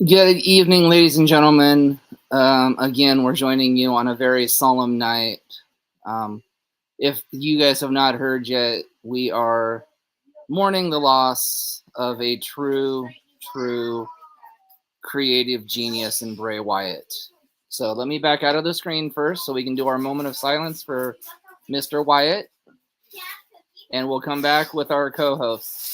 Good evening, ladies and gentlemen. Again, we're joining you on a very solemn night. If you guys have not heard yet, we are mourning the loss of a true creative genius in Bray Wyatt. So let me back out of the screen first so we can do our moment of silence for Mr. Wyatt. And we'll come back with our co-hosts.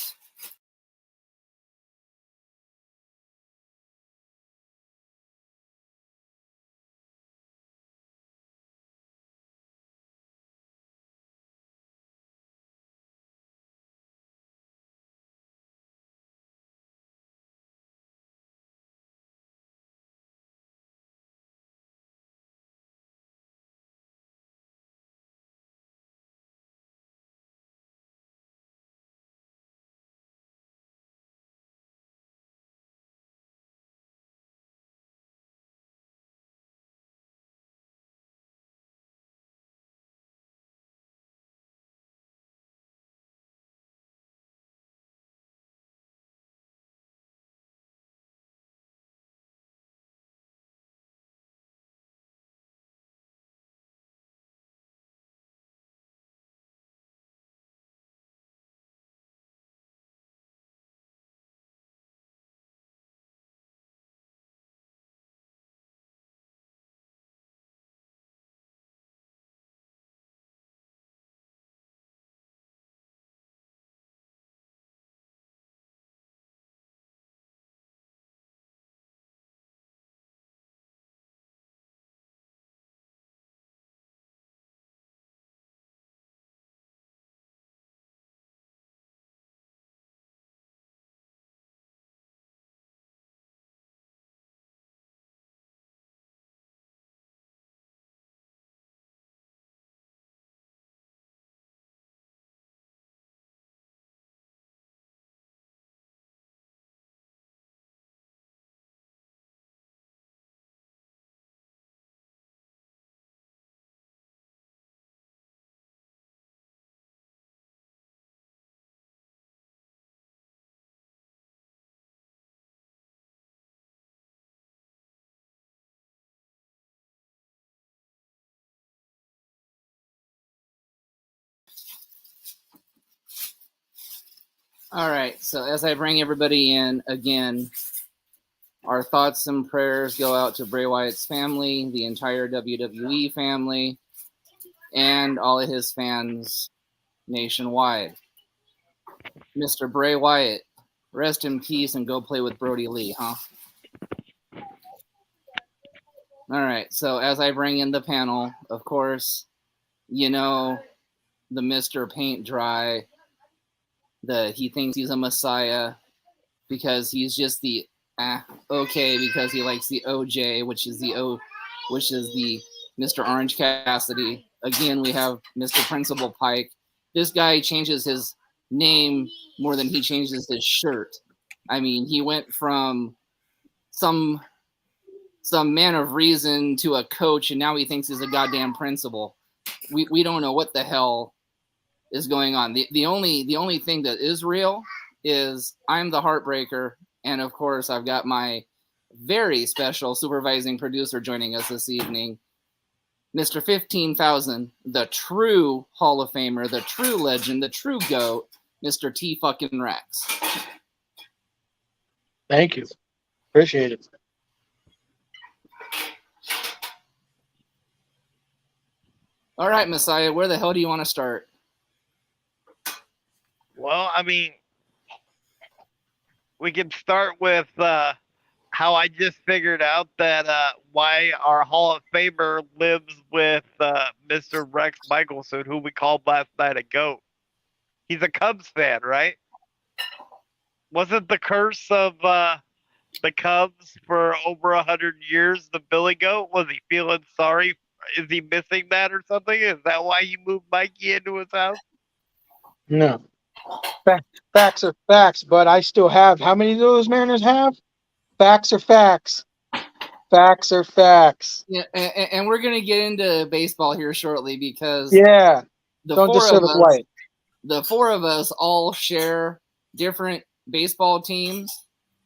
All right, so as I bring everybody in again, our thoughts and prayers go out to Bray Wyatt's family, the entire WWE family, and all of his fans nationwide. Mr. Bray Wyatt, rest in peace and go play with Brody Lee, huh? All right, so as I bring in the panel, of course, you know, the Mr. Paint Dry, he thinks he's a messiah because he's just the okay because he likes the OJ, which is the Mr. Orange Cassidy. Again, we have Mr. Principal Pike. This guy changes his name more than he changes his shirt. I mean, he went from some man of reason to a coach, and now he thinks he's a goddamn principal. We don't know what the hell is going on. The only thing that is real is I'm the Heartbreaker, and of course I've got my very special supervising producer joining us this evening, Mr. 15,000, the true Hall of Famer, the true legend, the true GOAT, Mr. T fucking Rex. Thank you. Appreciate it. All right, Messiah, where the hell do you want to start? Well, I mean, we can start with how I just figured out that why our Hall of Famer lives with Mr. Rex Michelson, who we called last night a GOAT. He's a Cubs fan, right? Wasn't the curse of the Cubs for over 100 years the Billy Goat? Was he feeling sorry? Is he missing that or something? Is that why you moved Mikey into his house? No. Facts are facts, but I still have. How many do those Mariners have? Facts are facts. Facts are facts. Yeah, and we're gonna get into baseball here shortly because Yeah. the Don't disserve us light. The four of us all share different baseball teams,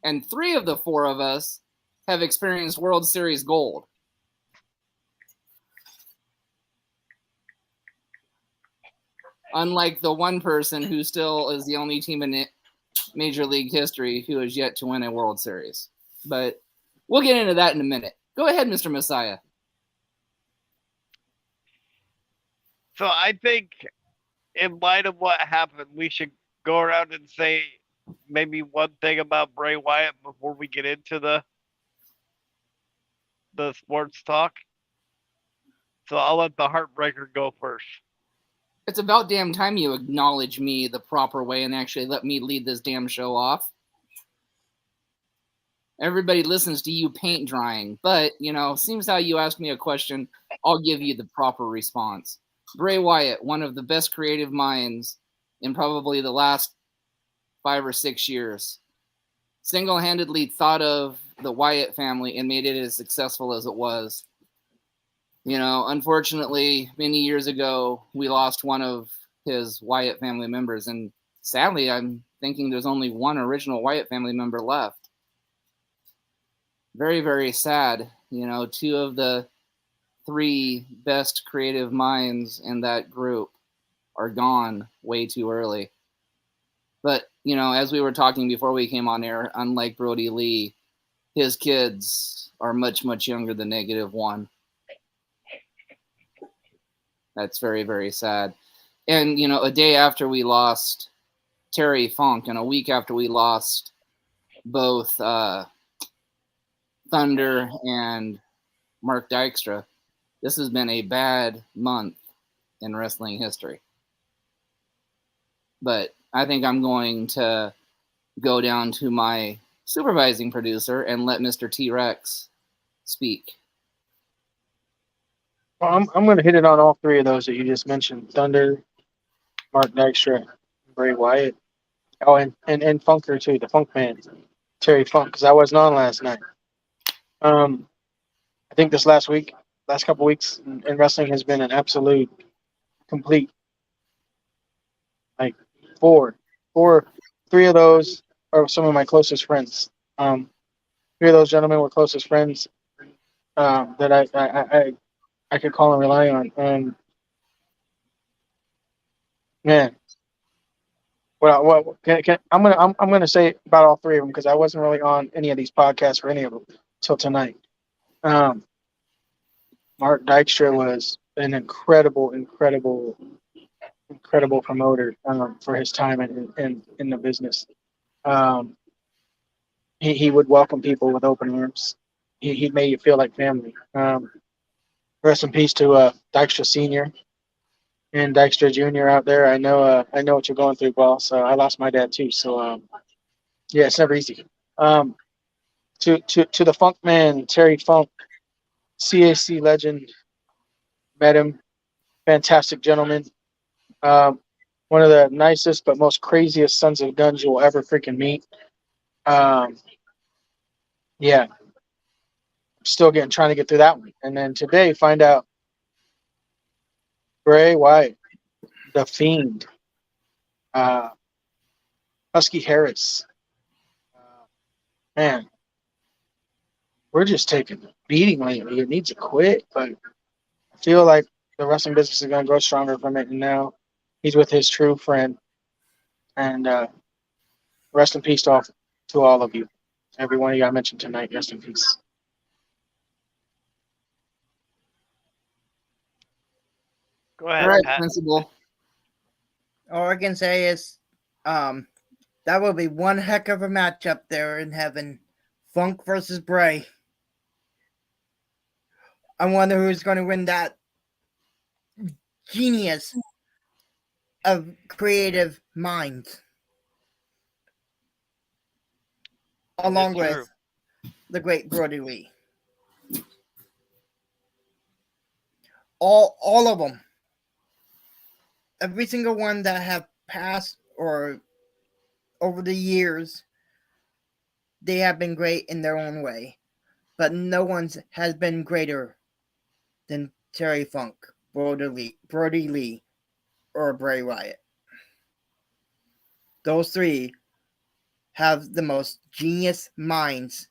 And 3 of the 4 of us have experienced World Series gold. Unlike the one person who still is the only team in Major League history who has yet to win a World Series. But we'll get into that in a minute. Go ahead, Mr. Messiah. So I think, in light of what happened, we should go around and say maybe one thing about Bray Wyatt before we get into the sports talk. So I'll let the Heartbreaker go first. It's about damn time you acknowledge me the proper way and actually let me lead this damn show off. Everybody listens to you paint drying, but, seems how you ask me a question, I'll give you the proper response. Bray Wyatt, one of the best creative minds in probably the last 5 or 6 years, single-handedly thought of the Wyatt family and made it as successful as it was. Unfortunately, many years ago, we lost one of his Wyatt family members, and sadly, I'm thinking there's only one original Wyatt family member left. Very, very sad. 2 of the 3 best creative minds in that group are gone way too early. But, as we were talking before we came on air, unlike Brody Lee, his kids are much, much younger than -1. That's very, very sad. And, a day after we lost Terry Funk and a week after we lost both Thunder and Mark Dykstra, this has been a bad month in wrestling history. But I think I'm going to go down to my supervising producer and let Mr. T-Rex speak. Well, I'm going to hit it on all 3 of those that you just mentioned: Thunder, Mark Dykstra, Bray Wyatt. Oh, and Funker too, the Funk Man, Terry Funk, because I wasn't on last night. I think this last couple weeks in wrestling has been an absolute complete. Like 3 of those are some of my closest friends. 3 of those gentlemen were closest friends that I could call and rely on. And man, I'm gonna say about all 3 of them because I wasn't really on any of these podcasts for any of them till tonight. Mark Dykstra was an incredible promoter for his time in the business. He would welcome people with open arms. He made you feel like family. Rest in peace to Dykstra Senior and Dykstra Junior out there. I know what you're going through, boss. I lost my dad too, so yeah, it's never easy. To the Funk Man, Terry Funk, CAC legend. Met him, fantastic gentleman. One of the nicest but most craziest sons of guns you will ever freaking meet. Yeah, still trying to get through that one. And then today, find out Bray Wyatt, the Fiend, Husky Harris. Man, we're just taking a beating lately. It needs to quit, but I feel like the wrestling business is going to grow stronger from it. And now he's with his true friend. And rest in peace to all of you. Everyone you got mentioned tonight, rest in peace. Go ahead, All right, Pat. Principal. All I can say is that will be one heck of a matchup there in heaven. Funk versus Bray. I wonder who's going to win that genius of creative minds. Along with the great Brody Lee. All of them. Every single one that have passed or over the years, they have been great in their own way. But no one's has been greater than Terry Funk, Brody Lee, or Bray Wyatt. Those 3 have the most genius minds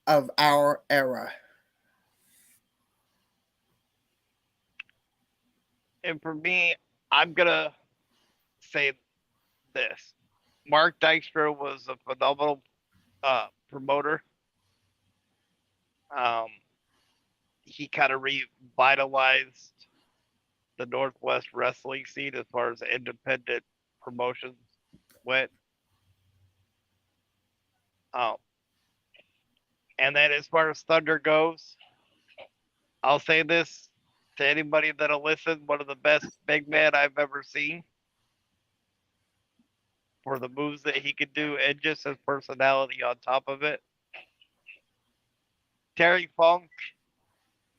of our era. And for me, I'm gonna say this: Mark Dykstra was a phenomenal promoter. He kind of revitalized the Northwest wrestling scene as far as independent promotions went. And then as far as Thunder goes, I'll say this to anybody that'll listen: one of the best big men I've ever seen for the moves that he could do and just his personality on top of it. Terry Funk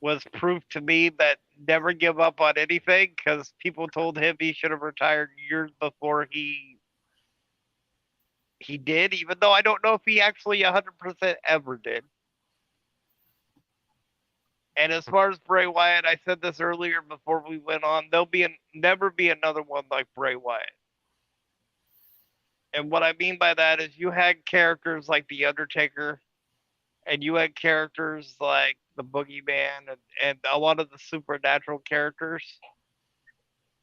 was proof to me that never give up on anything, because people told him he should have retired years before he did, even though I don't know if he actually 100% ever did. And as far as Bray Wyatt, I said this earlier before we went on, there'll never be another one like Bray Wyatt. And what I mean by that is you had characters like The Undertaker, and you had characters like the Boogeyman and a lot of the supernatural characters.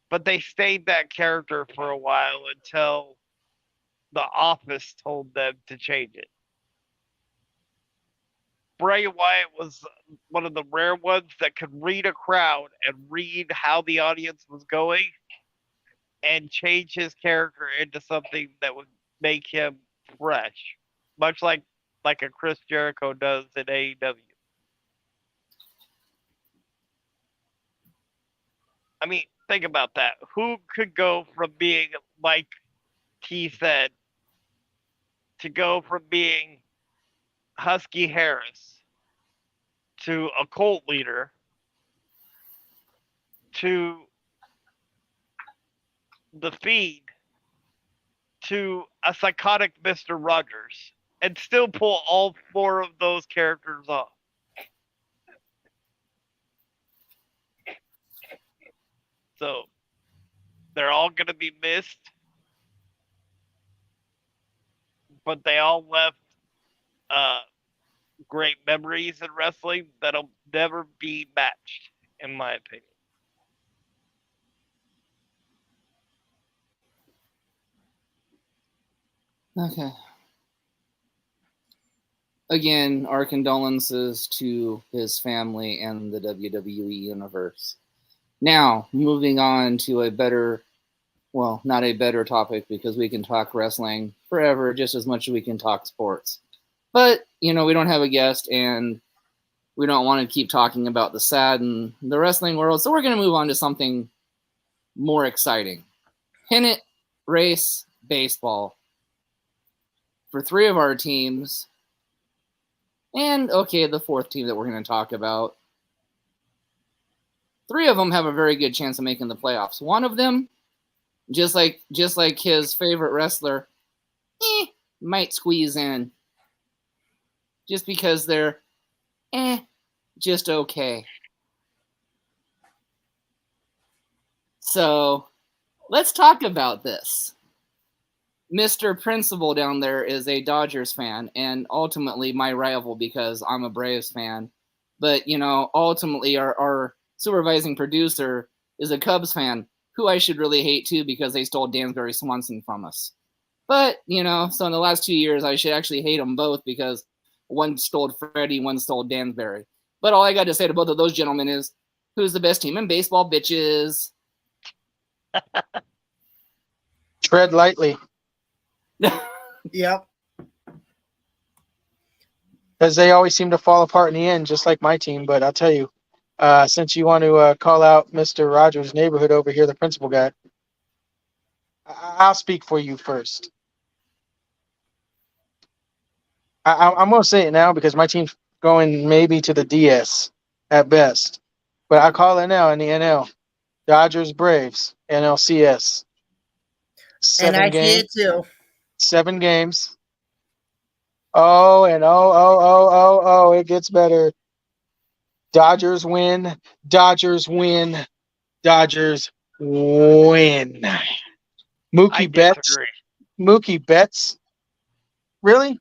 But they stayed that character for a while until The Office told them to change it. Bray Wyatt was one of the rare ones that could read a crowd and read how the audience was going and change his character into something that would make him fresh, much like a Chris Jericho does in AEW. I mean, think about that. Who could go from being, like T said, to go from being Husky Harris to a cult leader to The Fiend to a psychotic Mr. Rogers and still pull all four of those characters off? So they're all going to be missed, but they all left great memories in wrestling that'll never be matched, in my opinion. Okay. Again, our condolences to his family and the WWE universe. Now, moving on to a better, well, not a better topic, because we can talk wrestling forever just as much as we can talk sports. But, we don't have a guest, and we don't want to keep talking about the sad in the wrestling world, so we're going to move on to something more exciting. Pennant Race Baseball. For 3 of our teams, and, okay, the 4th team that we're going to talk about, 3 of them have a very good chance of making the playoffs. One of them, just like his favorite wrestler, might squeeze in. Just because they're just okay. So, let's talk about this. Mr. Principal down there is a Dodgers fan, and ultimately my rival because I'm a Braves fan. But, ultimately our supervising producer is a Cubs fan, who I should really hate too because they stole Dansbury Swanson from us. But, so in the last 2 years, I should actually hate them both because one stole Freddie, one stole Dansbury. But all I got to say to both of those gentlemen is, who's the best team in baseball, bitches? Tread lightly. Yep. Because they always seem to fall apart in the end, just like my team. But I'll tell you, since you want to call out Mr. Rogers' neighborhood over here, the principal guy, I'll speak for you first. I'm going to say it now because my team's going maybe to the DS at best. But I call it now in the NL. Dodgers, Braves, NLCS. And I see it too. 7 games. Oh, and it gets better. Dodgers win. Dodgers win. Dodgers win. Mookie Betts. Disagree. Mookie Betts. Really?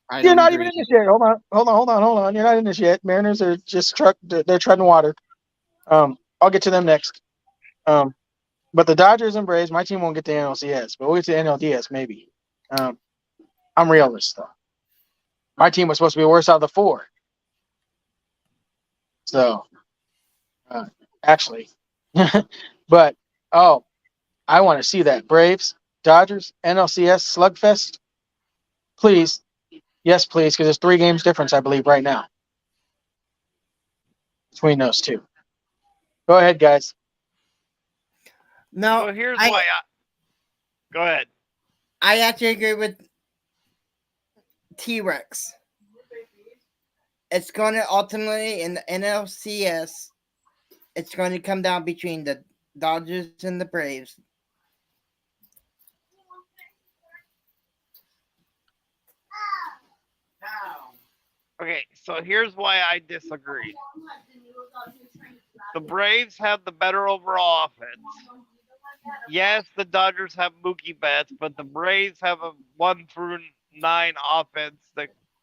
I You're don't not even agree. in this yet. Hold on. You're not in this yet. Mariners are just they're treading water. I'll get to them next. But the Dodgers and Braves, my team won't get the NLCS, but we'll get to NLDS maybe. I'm realist though. My team was supposed to be worse out of the four. So, actually, but I want to see that Braves, Dodgers, NLCS slugfest. Please, yes, please, because there's 3 games difference, I believe, right now between those two. Go ahead, guys. No, So here's I why go ahead. I actually agree with T-Rex. It's going to ultimately in the NLCS. It's going to come down between the Dodgers and the Braves. Okay, so here's why I disagree. The Braves have the better overall offense. Yes, the Dodgers have Mookie Betts, but the Braves have a 1 through 9 offense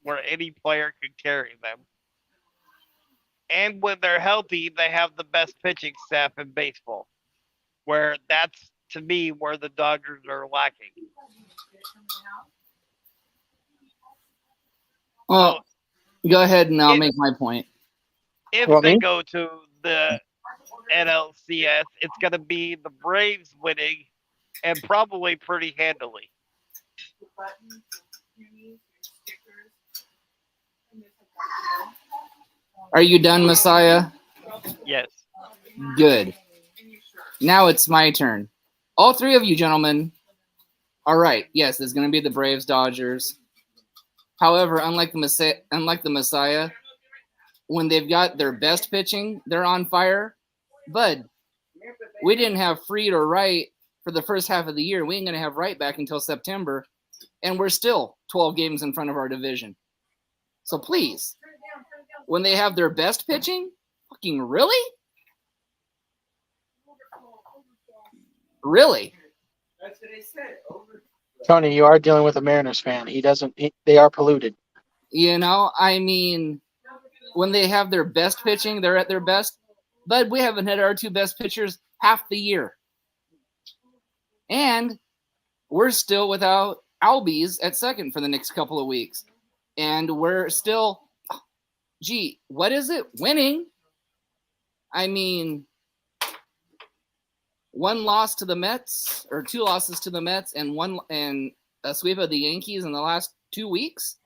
where any player could carry them. And when they're healthy, they have the best pitching staff in baseball. Where that's, to me, where the Dodgers are lacking. Well, go ahead and I'll make my point. If Well, they me? go to the NLCS, it's going to be the Braves winning and probably pretty handily. Are you done, Messiah? Yes. Good. Now it's my turn. All 3 of you gentlemen are right. Yes, it's going to be the Braves, Dodgers. However, unlike the Messiah, when they've got their best pitching, they're on fire. Bud, we didn't have Fried or Wright for the first half of the year. We ain't going to have Wright back until September, and we're still 12 games in front of our division. So please, when they have their best pitching, fucking really? Really? That's what I said. Tony, you are dealing with a Mariners fan. They are polluted. You know, I mean, when they have their best pitching, they're at their best. But we haven't had our 2 best pitchers half the year. And we're still without Albies at second for the next couple of weeks. And we're still, what is it? Winning. I mean, 1 loss to the Mets, or 2 losses to the Mets, and a sweep of the Yankees in the last 2 weeks.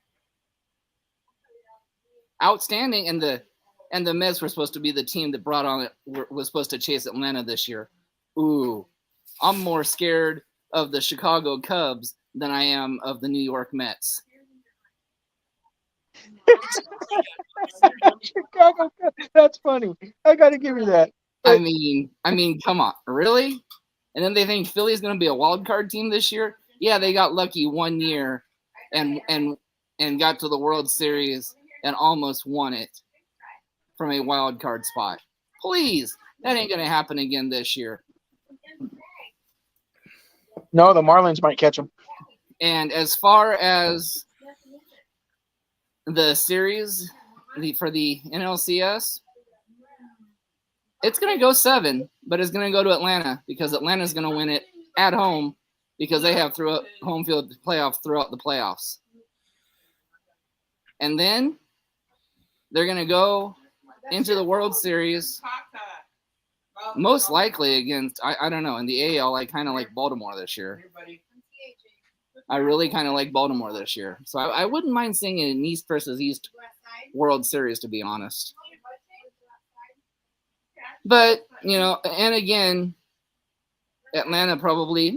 Outstanding. And the Mets were supposed to be the team that was supposed to chase Atlanta this year. Ooh, I'm more scared of the Chicago Cubs than I am of the New York Mets. Chicago, that's funny. I got to give you that. I mean, come on, really? And then they think Philly's going to be a wild card team this year? Yeah, they got lucky 1 year and got to the World Series and almost won it from a wild card spot. Please, that ain't going to happen again this year. No, the Marlins might catch them. And as far as the series for the NLCS, it's going to go 7, but it's going to go to Atlanta because Atlanta's going to win it at home because they have home field playoff throughout the playoffs. And then they're going to go into the World Series, most likely against, I don't know, in the AL, I kind of like Baltimore this year. I really kind of like Baltimore this year. So I wouldn't mind seeing an East versus East World Series, to be honest. But, you know, and again, Atlanta probably,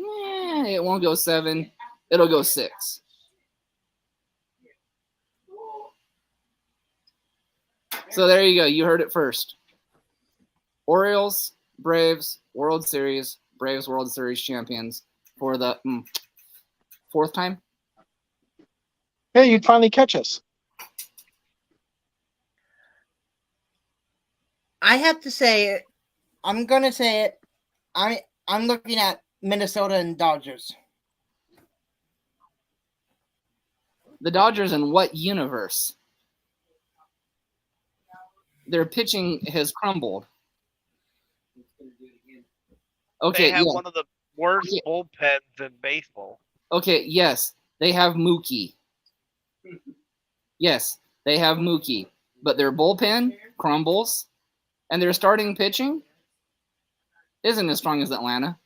it won't go 7. It'll go 6. So there you go. You heard it first. Orioles, Braves, World Series, Braves World Series champions for the 4th time. Hey, you'd finally catch us. I have to say it. I'm gonna say it. I'm looking at Minnesota and Dodgers. The Dodgers in what universe? Their pitching has crumbled. Okay, They have yeah. one of the worst Okay. bullpens in baseball. Okay, yes, they have Mookie. Yes, they have Mookie, but their bullpen crumbles, and their starting pitching isn't as strong as Atlanta.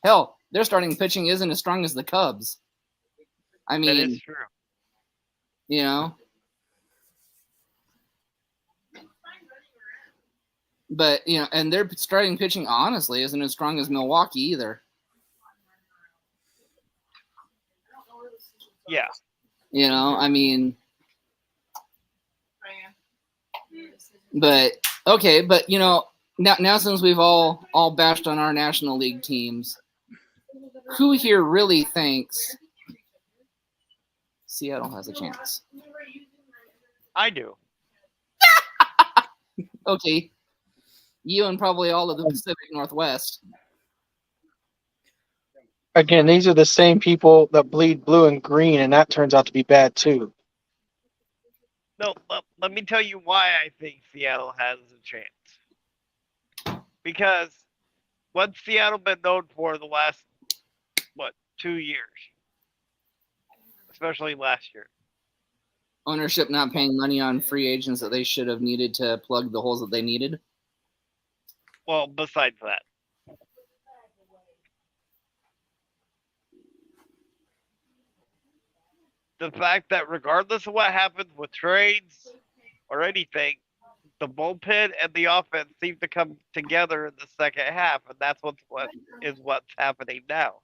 Hell, their starting pitching isn't as strong as the Cubs. I That mean, is true. you know. But, you know, and their starting pitching, honestly, isn't as strong as Milwaukee either. Yeah. You know, I mean, but, okay, but, you know, now since we've all bashed on our National League teams, who here really thinks Seattle has a chance? I do. Okay. You and probably all of the Pacific Northwest. Again, these are the same people that bleed blue and green, and that turns out to be bad too. No, let me tell you why I think Seattle has a chance. Because what's Seattle been known for the last, 2 years? Especially last year. Ownership not paying money on free agents that they should have needed to plug the holes that they needed. Well, besides that. The fact that regardless of what happens with trades or anything, the bullpen and the offense seem to come together in the second half, and that's what's happening now.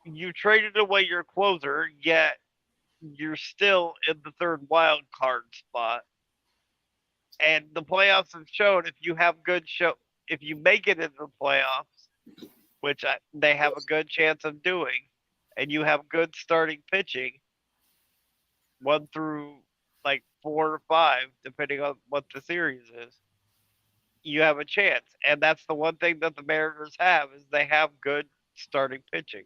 You traded away your closer, yet you're still in the third wild card spot. And the playoffs have shown if you make it into the playoffs, which they have a good chance of doing, and you have good starting pitching, 1 through 4 or 5, depending on what the series is, you have a chance. And that's the one thing that the Mariners have, is they have good starting pitching.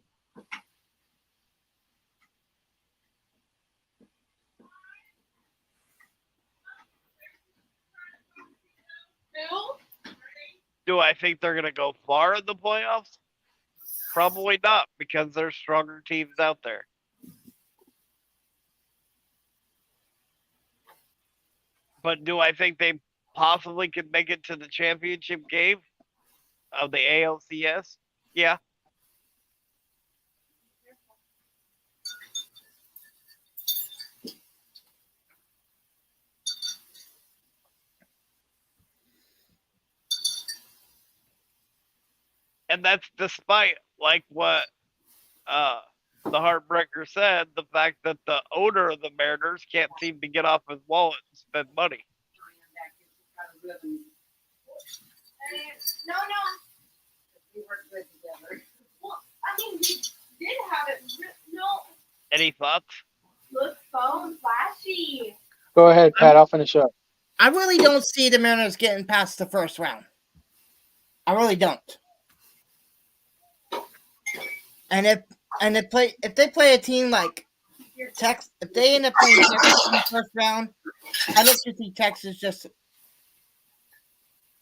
Do I think they're going to go far in the playoffs? Probably not, because there's stronger teams out there. But do I think they possibly could make it to the championship game of the ALCS? Yeah. And that's despite, what the Heartbreaker said, the fact that the owner of the Mariners can't seem to get off his wallet and spend money. No. We work good together. Well, I mean, we did have it. No. Any thoughts? Look, phone flashy. Go ahead, Pat. I'll finish up. I really don't see the Mariners getting past the first round. I really don't. And if they play a team like Texas, if they end up playing Texas in the first round, I look to see Texas just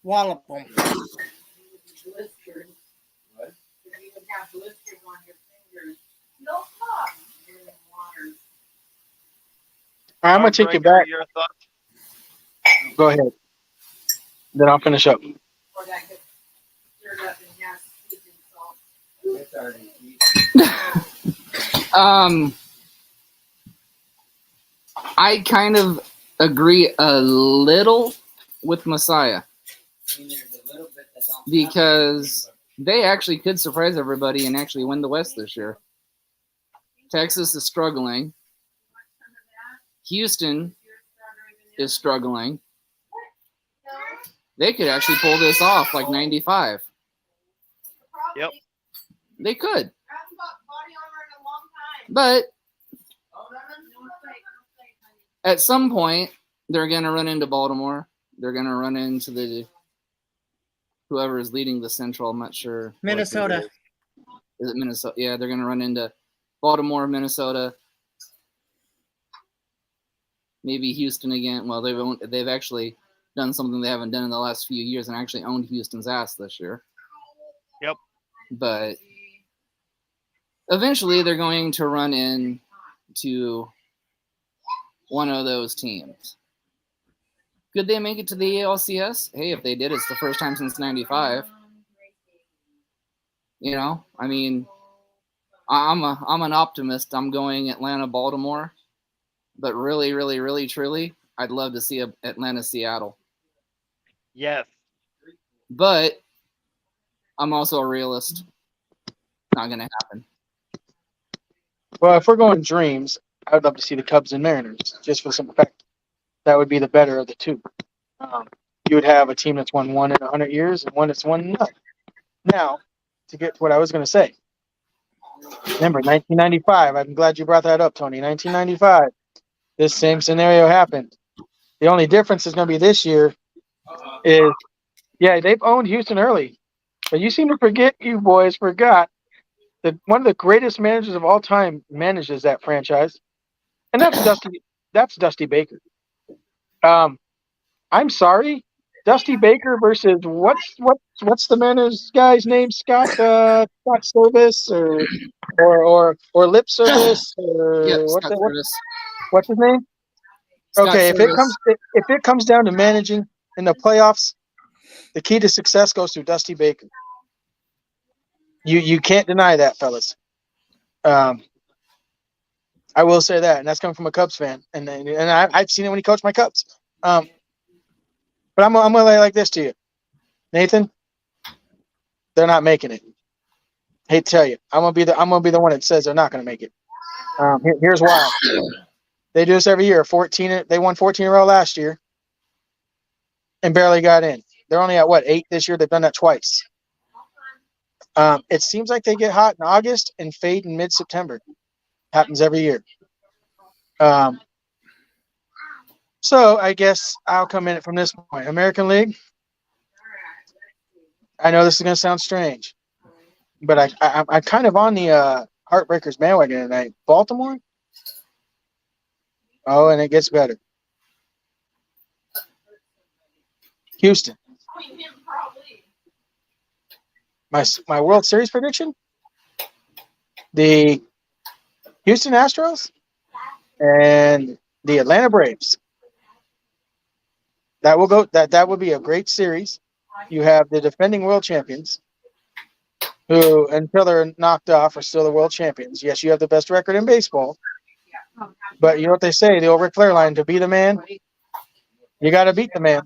wallop them. Blisters. What? You would have blisters on your fingers. No problem. Water. All right, I'm going to take you back. Your thoughts? Go ahead. Then I'll finish up. Or that gets stirred up and has seasoned salt. It's already I kind of agree a little with Messiah because they actually could surprise everybody and actually win the West this year. Texas is struggling. Houston is struggling. They could actually pull this off like 95. Yep. They could. Haven't bought body armor in a long time. But Oh, no, honey. at some point, they're going to run into Baltimore. They're going to run into the whoever is leading the Central. I'm not sure. what it Minnesota. is. Is it Minnesota? Yeah, they're going to run into Baltimore, Minnesota, maybe Houston again. Well, they've actually done something they haven't done in the last few years and actually owned Houston's ass this year. Yep. But eventually they're going to run into one of those teams. Could they make it to the ALCS? Hey, if they did, it's the first time since 95. You know, I mean, I'm an optimist. I'm going Atlanta, Baltimore. But really, really, really, truly, I'd love to see Atlanta, Seattle. Yes. But I'm also a realist. Not going to happen. Well, if we're going dreams, I would love to see the Cubs and Mariners, just for the simple fact that would be the better of the two. You would have a team that's won one in 100 years and one that's won none. Now, to get to what I was going to say, remember 1995. I'm glad you brought that up, Tony. 1995. This same scenario happened. The only difference is going to be this year is, yeah, they've owned Houston early, but you seem to forget, you boys forgot that one of the greatest managers of all time manages that franchise, and that's Dusty. That's Dusty Baker. I'm sorry, Dusty Baker versus what's the manager's guy's name? Scott Service or Lip Service or Yep, Scott Service. what's his name? Scott Okay, Service. if it comes down to managing in the playoffs, the key to success goes through Dusty Baker. You can't deny that, fellas. I will say that, and that's coming from a Cubs fan, and I've seen it when he coached my Cubs. But I'm gonna lay like this to you, Nathan. They're not making it. Hate to tell you, I'm gonna be the one that says they're not gonna make it. Here's why. They do this every year. They won 14 in a row last year, and barely got in. They're only at 8 this year. They've done that twice. It seems like they get hot in August and fade in mid-September. Happens every year. So I guess I'll come in from this point. American League. I know this is gonna sound strange, but I'm kind of on the Heartbreakers bandwagon tonight. Baltimore. Oh, and it gets better. Houston. My World Series prediction: the Houston Astros and the Atlanta Braves. That will go. That would be a great series. You have the defending world champions, who until they're knocked off are still the world champions. Yes, you have the best record in baseball, but you know what they say: the old Ric Flair line, "To be the man, you got to beat the man."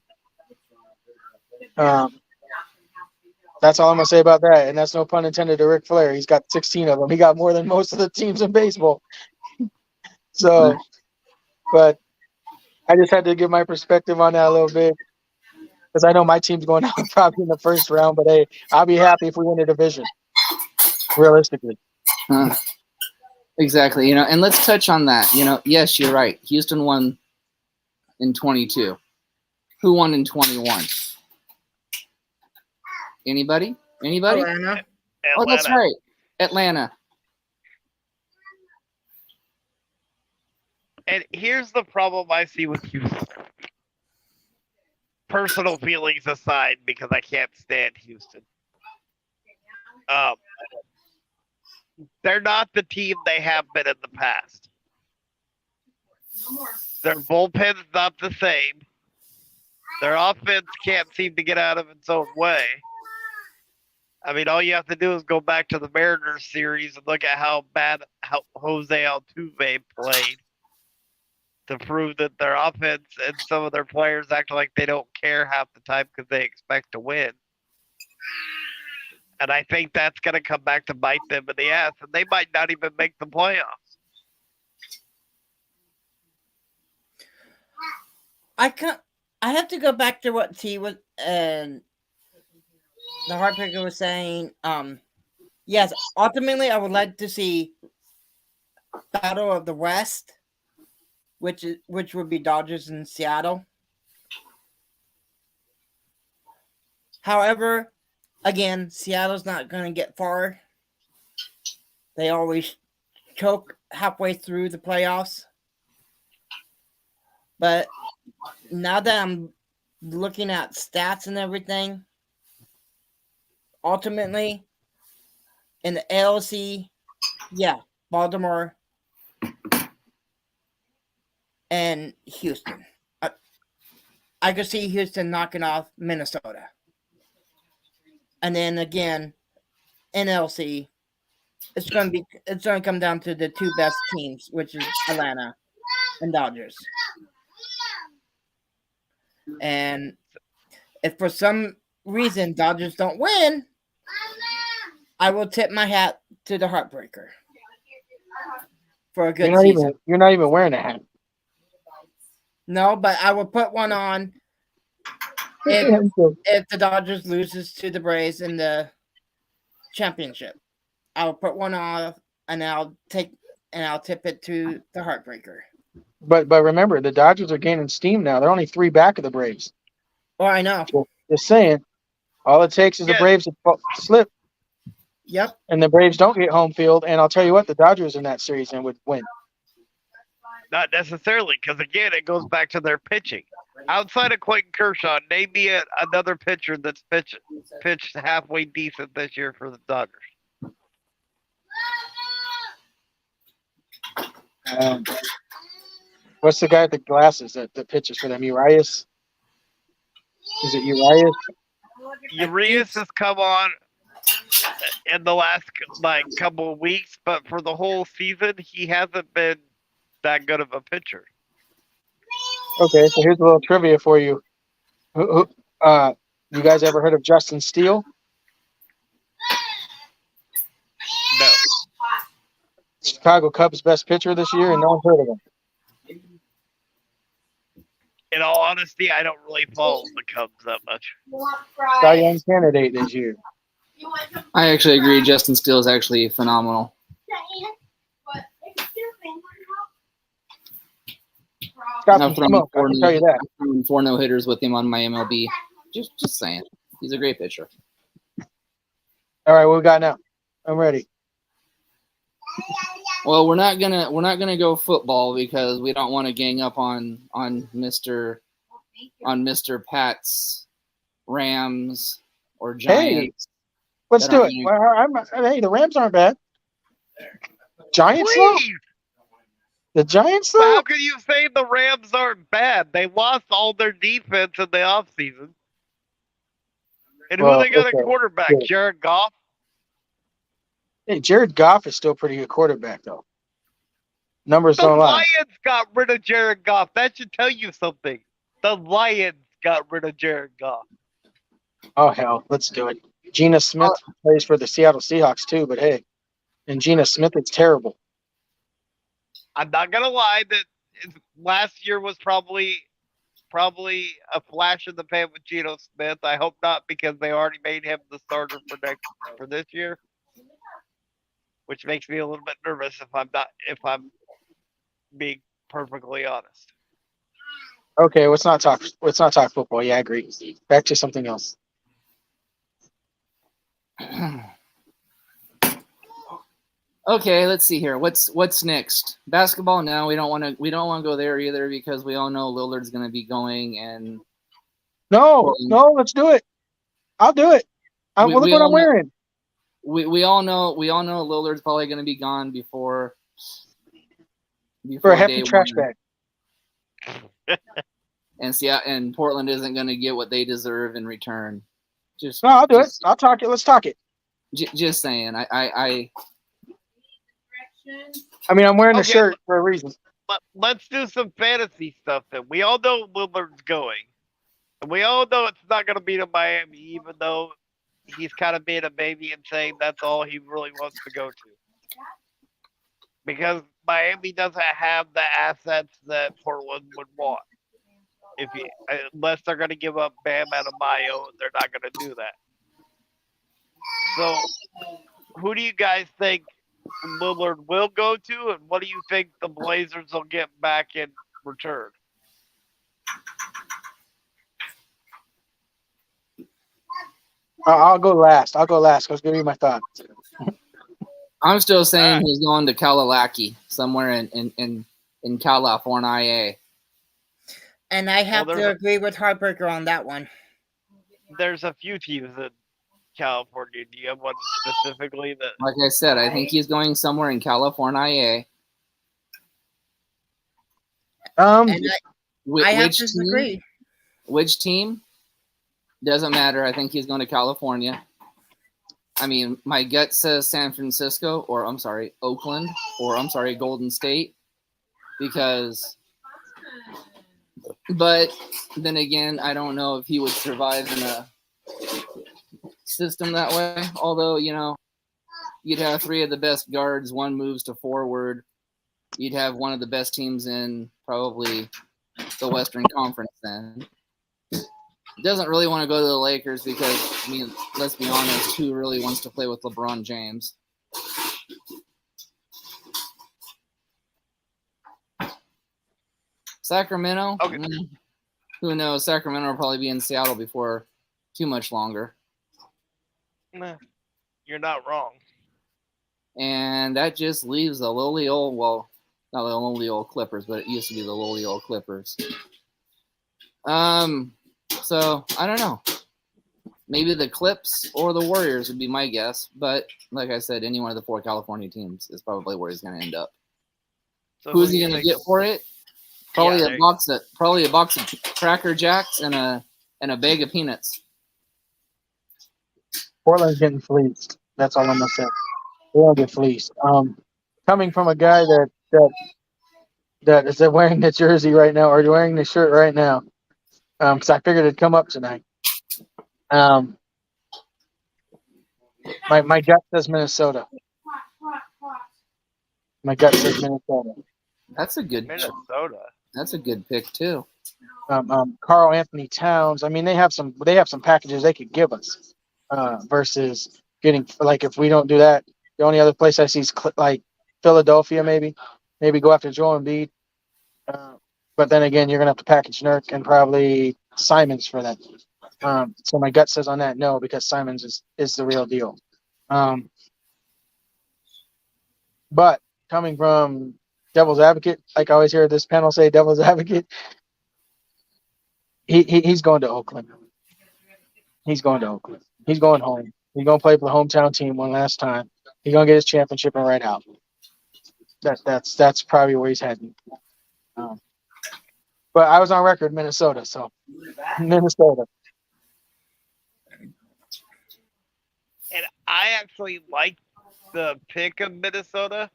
That's all I'm gonna say about that, and that's no pun intended to Ric Flair. He's got 16 of them. He got more than most of the teams in baseball. So, but I just had to give my perspective on that a little bit, because I know my team's going out probably in the first round, but hey, I'll be happy if we win the division. Realistically. Exactly. And let's touch on that. Yes, you're right. Houston won in 22. Who won in 21? Anybody? Atlanta. Oh, that's right. Atlanta. And here's the problem I see with Houston. Personal feelings aside, because I can't stand Houston. They're not the team they have been in the past. Their bullpen's not the same. Their offense can't seem to get out of its own way. I mean, all you have to do is go back to the Mariners series and look at how Jose Altuve played to prove that their offense and some of their players act like they don't care half the time because they expect to win. And I think that's going to come back to bite them in the ass, and they might not even make the playoffs. I have to go back to what T was and the Heartbreaker was saying. Yes, ultimately, I would like to see Battle of the West, which would be Dodgers and Seattle. However, again, Seattle's not going to get far. They always choke halfway through the playoffs. But now that I'm looking at stats and everything, ultimately in the ALC, yeah, Baltimore and Houston. I could see Houston knocking off Minnesota. And then again, NLC, it's gonna come down to the two best teams, which is Atlanta and Dodgers. And if for some reason Dodgers don't win, I will tip my hat to the Heartbreaker for a good season. You're not even wearing a hat. No, but I will put one on if the Dodgers loses to the Braves in the championship. I'll put one on and I'll tip it to the Heartbreaker. But remember, the Dodgers are gaining steam now. They're only 3 back of the Braves. Oh, I know. Just saying, all it takes is the Braves to slip. Yep. And the Braves don't get home field. And I'll tell you what, the Dodgers in that series and would win. Not necessarily, because again, it goes back to their pitching. Outside of Clayton Kershaw, name me another pitcher that's pitched halfway decent this year for the Dodgers. What's the guy with the glasses that pitches for them? Urias? Is it Urias? Urias has come on in the last couple of weeks, but for the whole season, he hasn't been that good of a pitcher. Okay, so here's a little trivia for you. You guys ever heard of Justin Steele? No. Chicago Cubs' best pitcher this year, and no one's heard of him. In all honesty, I don't really follow the Cubs that much. Cy Young candidate this year. I actually agree. Justin Steele is actually phenomenal. Got I've some smoke, I can tell you that. I've thrown 4 no-hitters with him on my MLB. Just saying. He's a great pitcher. All right, what we got now? I'm ready. Well, we're not gonna go football because we don't want to gang up on Mr. Pat's Rams or Giants. Hey, let's do it. Hey, the Rams aren't bad. Giants though? The Giants though? How can you say the Rams aren't bad? They lost all their defense in the offseason. And who they got a quarterback? Good. Jared Goff? Hey, Jared Goff is still a pretty good quarterback, though. Numbers The don't lie. Lions got rid of Jared Goff. That should tell you something. The Lions got rid of Jared Goff. Oh, hell. Let's do it. Gina Smith plays for the Seattle Seahawks, too, but hey. And Gina Smith is terrible. I'm not going to lie that last year was probably a flash in the pan with Geno Smith. I hope not, because they already made him the starter for this year, which makes me a little bit nervous if I'm being perfectly honest. Okay, let's not talk football. Yeah, I agree. Back to something else. Okay, let's see here. What's next? Basketball? No, we don't want to go there either because we all know Lillard's going to be going and. No, let's do it. I'll do it. Look what I'm wearing. We all know Lillard's probably going to be gone before for a hefty trash bag. And Portland isn't going to get what they deserve in return. I'll do it. I'll talk it. Let's talk it. Just saying. I'm wearing the shirt for a reason. Let's do some fantasy stuff then. We all know Lillard's going. And we all know it's not going to be to Miami, even though he's kind of being a baby and saying that's all he really wants to go to. Because Miami doesn't have the assets that Portland would want. Unless they're going to give up Bam Adebayo, they're not going to do that. So, who do you guys think Lillard will go to, and what do you think the Blazers will get back in return? I'll go last. I'll give you my thoughts. I'm still saying Alright. he's going to Kalalaki, somewhere in California. And I have there's to a- agree with Heartbreaker on that one. There's a few teams in California. Do you have one specifically that? Like I said, I think he's going somewhere in California. And I have Which to team? disagree. Which team? Doesn't matter. I think he's going to California. I mean, my gut says San Francisco, or I'm sorry, Oakland, or I'm sorry, Golden State, because. But then again, I don't know if he would survive in a system that way. Although, you know, you'd have three of the best guards, one moves to forward. You'd have one of the best teams in probably the Western Conference then. Doesn't really want to go to the Lakers because, I mean, let's be honest, who really wants to play with LeBron James? Sacramento? Okay. Who knows? Sacramento will probably be in Seattle before too much longer. Nah, you're not wrong. And that just leaves the lowly old, well, not the lowly old Clippers, but it used to be the lowly old Clippers. So I don't know. Maybe the Clips or the Warriors would be my guess, but like I said, any one of the four California teams is probably where he's going to end up. So Who's who he do you going to think- get for it? Probably Yeah, a box of Cracker Jacks and a bag of peanuts. Portland's getting fleeced. That's all I'm gonna say. They're gonna get fleeced. Coming from a guy that is wearing the jersey right now or wearing the shirt right now, because I figured it'd come up tonight. My gut says Minnesota. My gut says Minnesota. That's a good. Minnesota. That's a good pick too. Carl Anthony Towns. I mean, they have some packages they could give us versus getting, like, if we don't do that, the only other place I see is like Philadelphia, maybe go after Joel Embiid. But then again, you're gonna have to package Nurk and probably Simons for that. So my gut says on that no, because Simons is the real deal. But coming from devil's advocate, like I always hear this panel say, devil's advocate. He's going to Oakland. He's going to Oakland. He's going home. He's going to play for the hometown team one last time. He's going to get his championship and right out. That's probably where he's heading. But I was on record, Minnesota. So Minnesota. And I actually like the pick of Minnesota,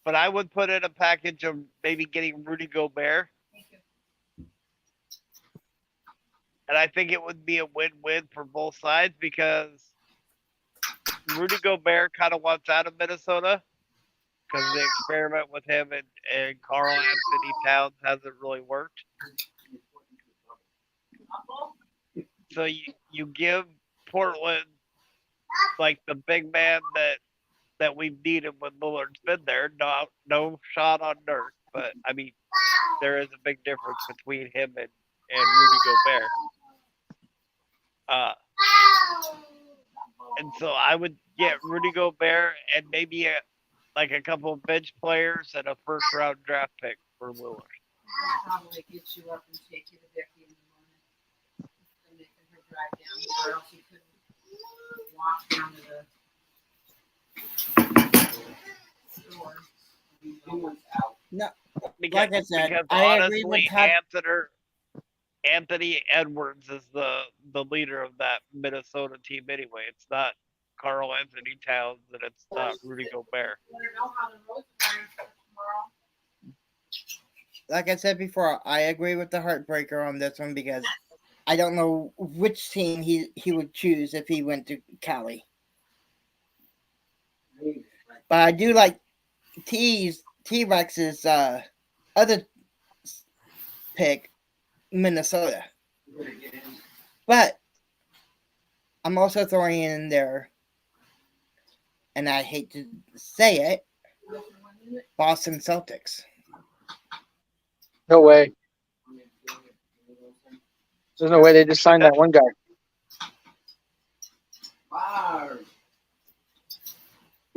but I would put in a package of maybe getting Rudy Gobert. And I think it would be a win-win for both sides because Rudy Gobert kind of wants out of Minnesota because the experiment with him and Carl Anthony Towns hasn't really worked. So you give Portland like the big man that we've needed when Lillard's been there. No shot on Nurk, but I mean there is a big difference between him and Rudy Gobert. And so I would get Rudy Gobert and maybe a couple of bench players and a first round draft pick for Lillard. Probably get you up and take you to Becky in the morning. And making her drive down, or else you couldn't walk down to the store. No, Because, like I said, because I agree with honestly, Anthony Edwards is the leader of that Minnesota team anyway. It's not Carl Anthony Towns and it's not Rudy Gobert. Want to know how the roads are tomorrow? like I said before, I agree with the Heartbreaker on this one because I don't know which team he would choose if he went to Cali. But I do like T-Rex's other pick, Minnesota. But I'm also throwing in there, and I hate to say it, Boston Celtics. No way. There's no way they just signed that one guy.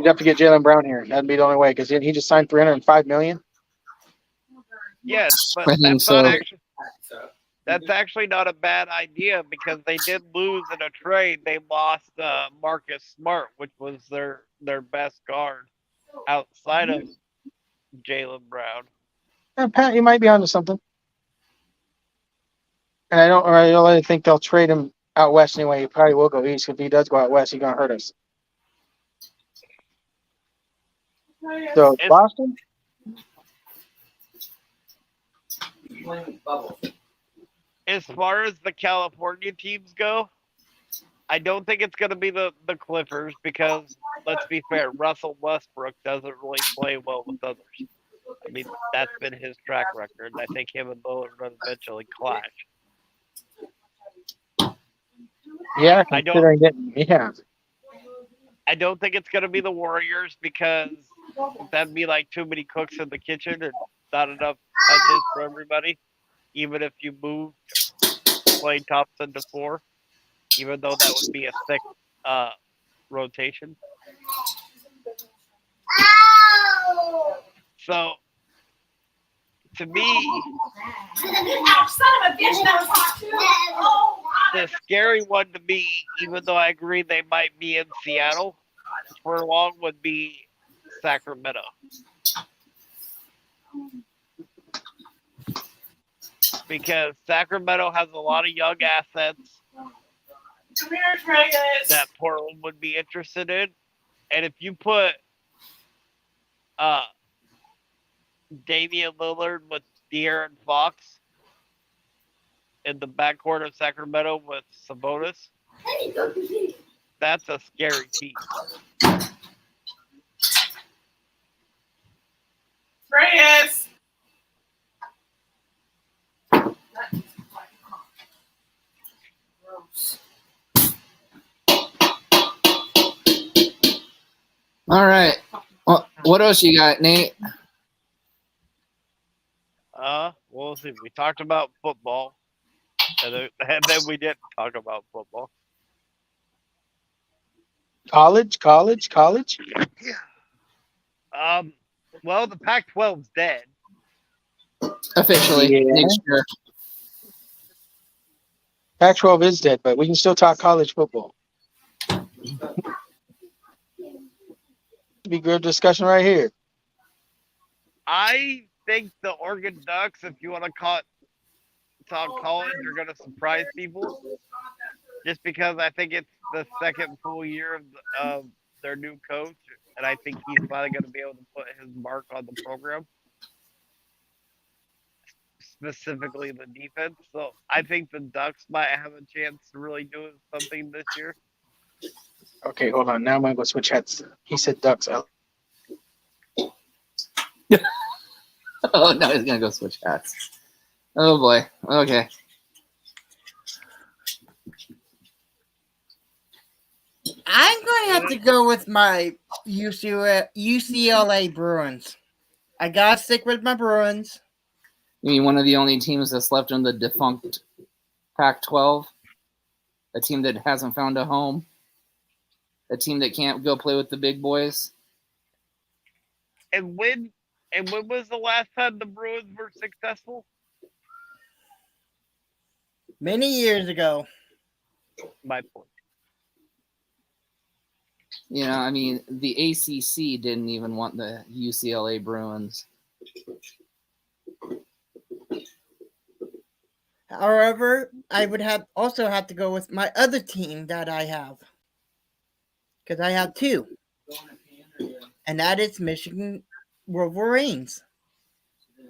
You'd have to get Jalen Brown here. That'd be the only way because he just signed $305 million. Yes, but I think that's not so. actually. That's actually not a bad idea because they did lose in a trade. They lost Marcus Smart, which was their best guard outside of Jalen Brown. Pat, you might be onto something. And I don't really think they'll trade him out west anyway. He probably will go east. If he does go out west, he's gonna hurt us. So It's- Boston, As far as the California teams go, I don't think it's going to be the Clippers because, let's be fair, Russell Westbrook doesn't really play well with others. I mean, that's been his track record. I think him and Lillard will eventually clash. yeah, I don't- considering getting I don't think it's going to be the Warriors because that'd be like too many cooks in the kitchen and not enough touches for everybody. Even if you moved Klay Thompson to 4, even though that would be a thick rotation. So, to me, Son of a bitch, that was hot too. Oh, the scary one to me, even though I agree they might be in Seattle for long, would be Sacramento. Because Sacramento has a lot of young assets that Portland would be interested in. And if you put Damian Lillard with De'Aaron Fox in the backcourt of Sacramento with Sabonis, that's a scary team. Reyes. All right. Well, what else you got, Nate? We'll see. We talked about football, and then we didn't talk about football. college. Well, the Pac-12's dead. Officially, Yeah. next year. Pac-12 is dead, but we can still talk college football. Be good discussion right here. I think the Oregon Ducks, if you want to talk college, are going to surprise people. Just because I think it's the second full year of their new coach, and I think he's finally going to be able to put his mark on the program, specifically the defense. So I think the Ducks might have a chance to really do something this year. Okay, hold on. Now I'm gonna go switch heads. He said Ducks. Oh no, he's gonna go switch hats. Oh boy. Okay. I'm going to have to go with my UCLA Bruins. I got to stick with my Bruins. You mean one of the only teams that's left in the defunct Pac-12? A team that hasn't found a home? A team that can't go play with the big boys? And when was the last time the Bruins were successful? Many years ago. My point. You know, I mean, the ACC didn't even want the UCLA Bruins. However, I would also have to go with my other team that I have. Because I have two. And that is Michigan Wolverines.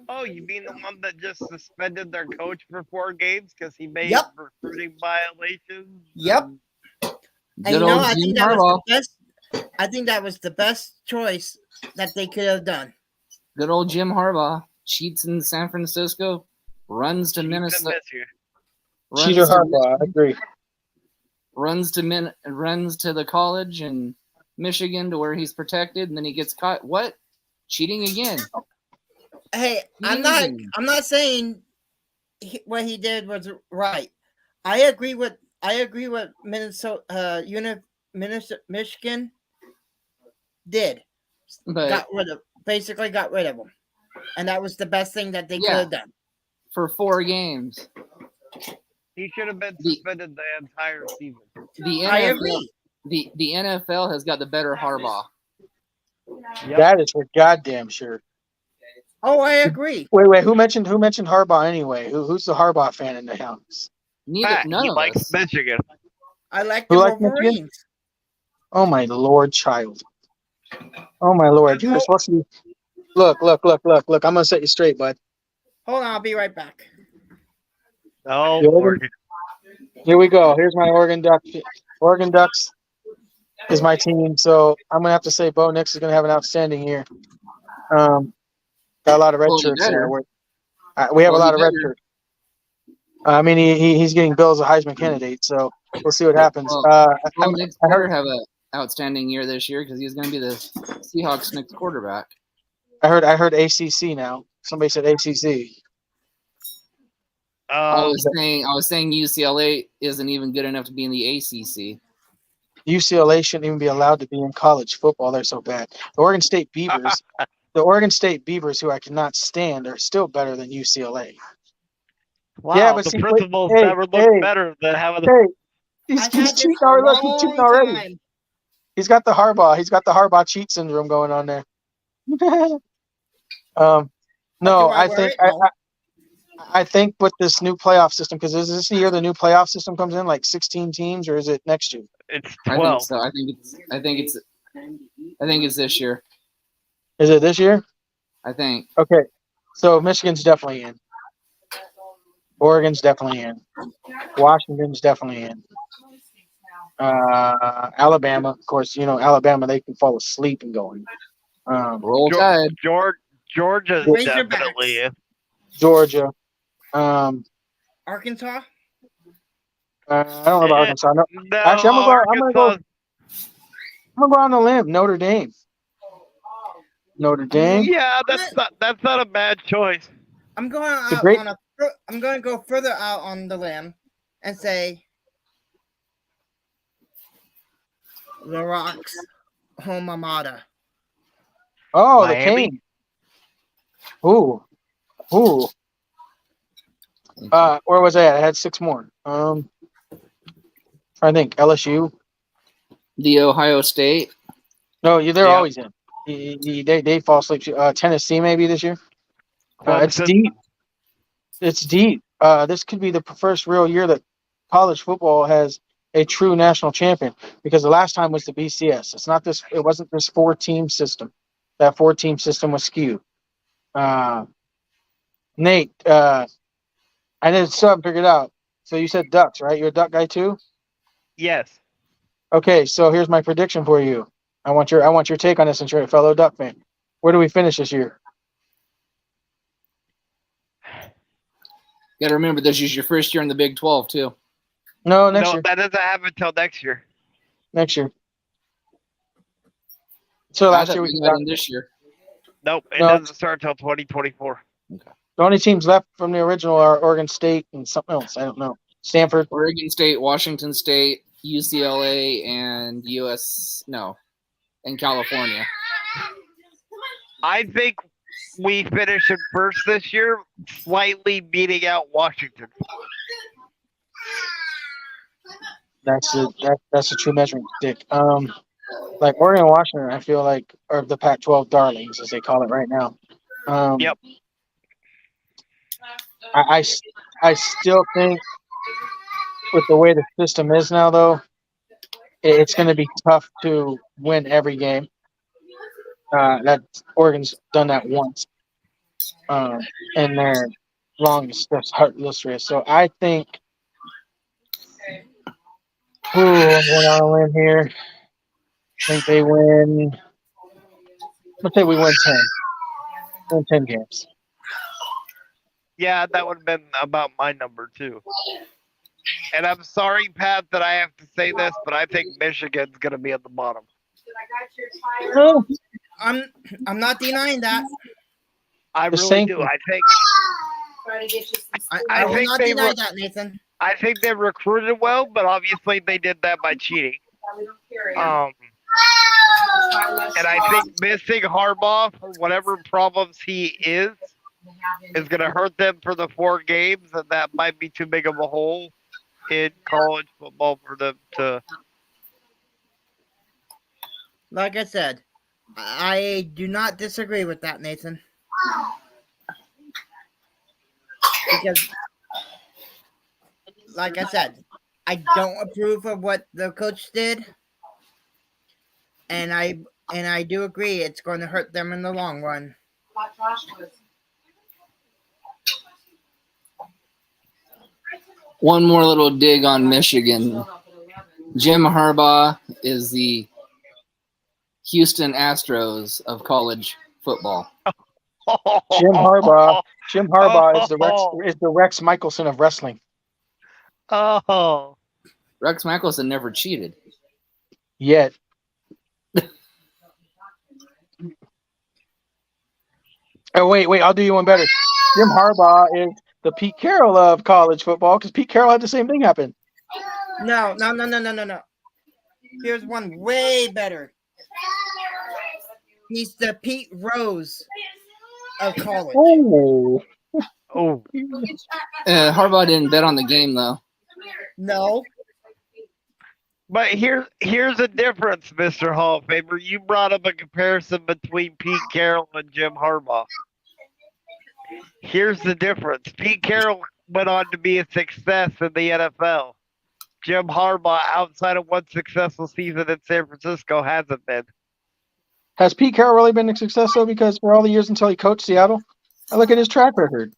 Oh, you mean the one that just suspended their coach for 4 games because he made Yep. recruiting violations? Yep. Good And old I Jim think that Harbaugh. was the best. I think that was the best choice that they could have done. Good old Jim Harbaugh. Cheats in San Francisco. Runs to He's gonna Minnesota. miss you. Cheater Harbaugh. I agree. Runs to the college in Michigan to where he's protected, and then he gets caught. What? Cheating again? Hey, I'm Mm. not saying what he did was right. I agree with Minnesota, Michigan. did. But Basically got rid of him. And that was the best thing that they could Yeah. have done. for 4 games, He should have been The- suspended the entire season. the I NFL, agree. the NFL has got the better Harbaugh. Yep. That is for goddamn sure. Oh, I agree. Wait. Who mentioned Harbaugh anyway? Who's the Harbaugh fan in the house? Pat, None he of likes us. Michigan. I like Who the likes Michigan? Wolverines. Oh my lord, child. Oh my lord. You were supposed to be. Look. I'm gonna set you straight, bud. Hold on, I'll be right back. Oh, The Oregon- Morgan. Here we go. Here's my Oregon Ducks. Oregon Ducks is my team, so I'm gonna have to say Bo Nix is gonna have an outstanding year. Got a lot of red Well, he shirts there. better. We have Well, a he lot of red better. shirts. I mean, he's getting billed as a Heisman candidate, so we'll see what happens. Well, I Nick's heard better have an outstanding year this year because he's going to be the Seahawks' next quarterback. I heard ACC now. Somebody said ACC. I Um, was saying UCLA isn't even good enough to be in the ACC. UCLA shouldn't even be allowed to be in college football. They're so bad. The Oregon State Beavers, who I cannot stand, are still better than UCLA. wow, Yeah, but the see, principals hey, never looked better than having the Hey, he's I've had cheating this for already. a Look, he's cheating long already. time. He's got the Harbaugh cheat syndrome going on there. No, I I think wear it? I think with this new playoff system, because is this the year the new playoff system comes in, like 16 teams, or is it next year? it's I think 12. so. I think it's this year. Is it this year? I think. Okay, so Michigan's definitely in. Oregon's definitely in. Washington's definitely in. Alabama, of course, Alabama, they can fall asleep and go in. Roll Tide. Georgia's Razorbacks. definitely in. Georgia. Arkansas? I don't know about Arkansas. No, No, actually, I'm gonna go Arkansas. on the limb. Notre Dame. Notre Dame. Yeah, that's not a bad choice. I'm going The out great- I'm going to go further out on the limb and say The Rock's Homa Mater. Oh, Miami? the Cane. Ooh. Where was I at? I had 6 more. I think LSU. The Ohio State. No, they're Yeah. always in. They fall asleep. Tennessee maybe this year. It's Clemson. deep. It's deep. This could be the first real year that college football has a true national champion, because the last time was the BCS. It wasn't this 4-team system. That 4-team system was skewed. Nate, I still haven't figured out. So you said Ducks, right? You're a Duck guy too? Yes. Okay, so here's my prediction for you. I want your take on this, since you're a fellow Duck fan. Where do we finish this year? You got to remember, this is your first year in the Big 12 too. No, next No, year. that doesn't happen until next year. Next year. So I last thought year we got in this year. Nope, it No. doesn't start until 2024. the only teams left from the original are Oregon State and something else. I don't know. Stanford. Oregon State, Washington State, UCLA, and and California. I think we finish in first this year, slightly beating out Washington. That's a true measuring stick. Like Oregon and Washington, I feel like are the Pac-12 darlings, as they call it right now. Yep. I still think with the way the system is now, though, it's going to be tough to win every game. That Oregon's done that once, in their longest illustrious. So I think. I'm going on a limb here. I think they win. Let's say we win 10. Win 10 games. Yeah, that would have been about my number too. And I'm sorry, Pat, that I have to say this, but I think Michigan's going to be at the bottom. No, I'm not denying that. I The really same do. thing. I I I will think not they deny were- that, Nathan. I think they recruited well, but obviously they did that by cheating. And I think missing Harbaugh for whatever problems he is going to hurt them for the 4 games, and that might be too big of a hole in college football for them to. Like I said, I do not disagree with that, Nathan. Because, like I said, I don't approve of what the coach did, and I do agree it's going to hurt them in the long run. One more little dig on Michigan. Jim Harbaugh is the Houston Astros of college football. Jim Harbaugh is the Rex Michelson of wrestling. Oh. Rex Michelson never cheated. Yet. Oh, wait, I'll do you one better. Jim Harbaugh is the Pete Carroll of college football because Pete Carroll had the same thing happen. No. Here's one way better. He's the Pete Rose of college. Oh. Harbaugh didn't bet on the game, though. No. But here's the difference, Mr. Hall of Famer. You brought up a comparison between Pete Carroll and Jim Harbaugh. Here's the difference. Pete Carroll went on to be a success in the NFL. Jim Harbaugh, outside of one successful season in San Francisco, hasn't been. Has Pete Carroll really been a success, though? Because for all the years until he coached Seattle, I look at his track record.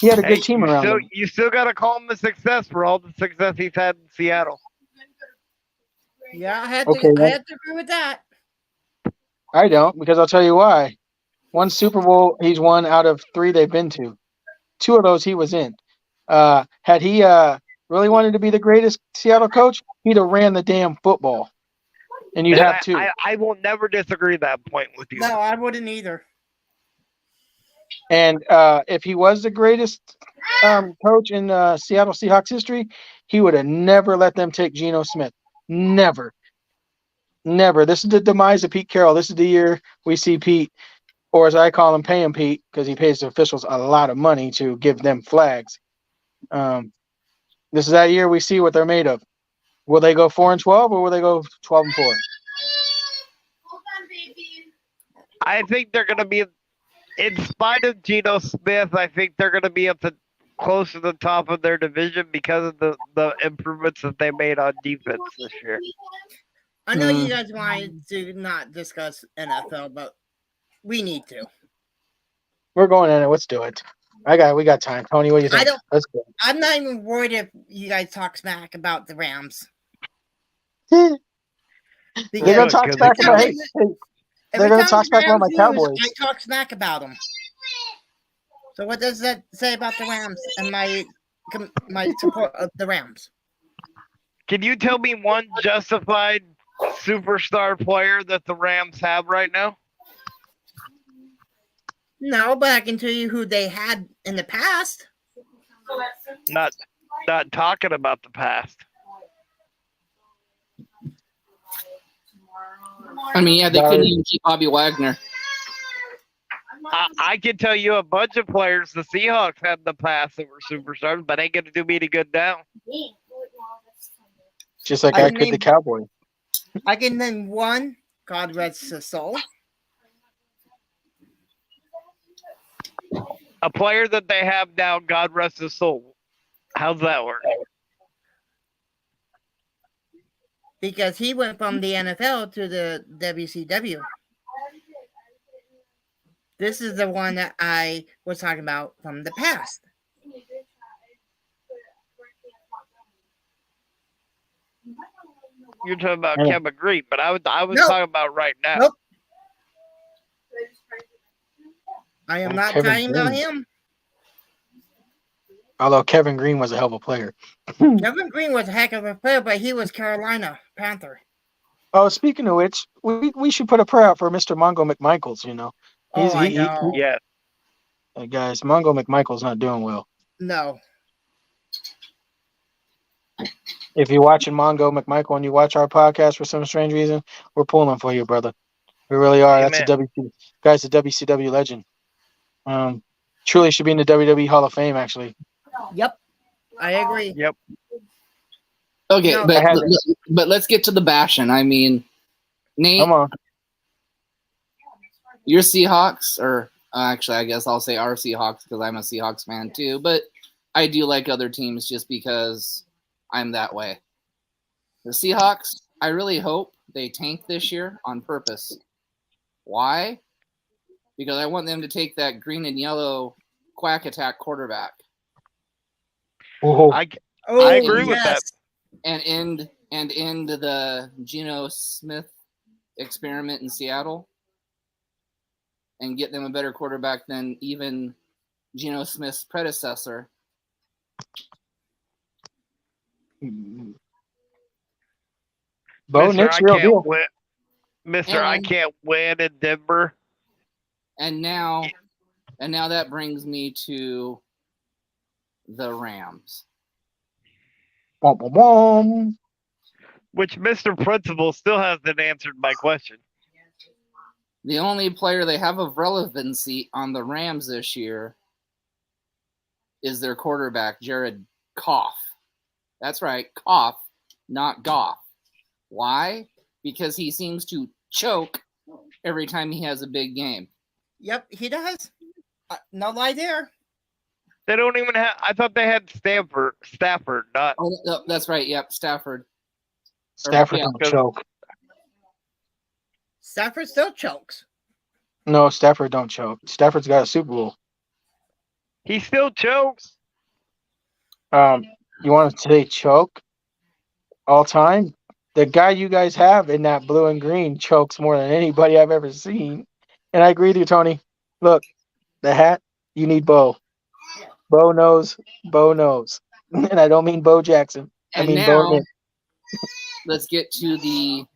He had a good team around him. You still got to call him a success for all the success he's had in Seattle. Yeah, I had Okay, to well- agree with that. I don't, because I'll tell you why. One Super Bowl he's won out of 3 they've been to. 2 of those he was in. Had he really wanted to be the greatest Seattle coach, he'd have ran the damn football. And you'd have 2. I will never disagree that point with you. No, I wouldn't either. And if he was the greatest coach in Seattle Seahawks history, he would have never let them take Geno Smith. Never. This is the demise of Pete Carroll. This is the year we see Pete, or as I call him, paying Pete, because he pays the officials a lot of money to give them flags. This is that year we see what they're made of. Will they go 4-12 or will they go 12-4? I think they're going to be, in spite of Geno Smith, I think they're going to be up to close to the top of their division because of the improvements that they made on defense this year. I know you guys wanted to not discuss NFL, but we need to. We're going in it. Let's do it. We got time. Tony, what do you think? Let's go. I'm not even worried if you guys talk smack about the Rams. They're gonna talk smack about they're gonna talk smack about my Cowboys. I talk smack about them. So what does that say about the Rams and my support of the Rams? Can you tell me one justified superstar player that the Rams have right now? No, but I can tell you who they had in the past. Not talking about the past. I mean, yeah, they couldn't even keep Bobby Wagner. I can tell you a bunch of players the Seahawks had in the past that were superstars, but ain't going to do me any good now. Just like I could the Cowboys. I can name one. God rest his soul. A player that they have now, God rest his soul. How's that work? Because he went from the NFL to the WCW. This is the one that I was talking about from the past. You're talking about Kevin Green, but I was talking about right now. Nope. I am not Kevin talking about Green. him. Although Kevin Green was a hell of a player. Kevin Green was a heck of a player, but he was Carolina Panther. Oh, speaking of which, we should put a prayer out for Mr. Mongo McMichaels, you know. I know. Yeah. Guys, Mongo McMichael's not doing well. No. If you're watching Mongo McMichael and you watch our podcast for some strange reason, we're pulling for you, brother. We really are. That's a Amen. guy's a WCW legend. Truly should be in the WWE Hall of Fame, actually. Yep, I agree. Yep. Okay, No. I had but let's get to the bashing. I mean, Nate, Come on. your Seahawks, or actually, I guess I'll say our Seahawks because I'm a Seahawks fan too. But I do like other teams just because I'm that way. The Seahawks, I really hope they tank this year on purpose. Why? Because I want them to take that green and yellow quack attack quarterback Whoa. I Oh, agree with that. yes. and end the Geno Smith experiment in Seattle and get them a better quarterback than even Geno Smith's predecessor. Bo, Mr. Nick's I real can't deal. win. Mr. I And- can't win in Denver. And now that brings me to the Rams. Bom, bom, bom. Which Mr. Principal still hasn't answered my question. The only player they have of relevancy on the Rams this year is their quarterback, Jared Goff. That's right, Goff, not Goff. Why? Because he seems to choke every time he has a big game. Yep, he does. No lie there. They don't even have. I thought they had Stafford, not. Oh, no, that's right. Yep, Stafford. Stafford Yeah, don't 'cause- choke. Stafford still chokes. No, Stafford don't choke. Stafford's got a Super Bowl. He still chokes. You want to say choke all time? The guy you guys have in that blue and green chokes more than anybody I've ever seen. And I agree with you, Tony. Look, the hat, you need Bo. Bo knows. Bo knows. And I don't mean Bo Jackson. I And mean Bo now, Nick. let's get to the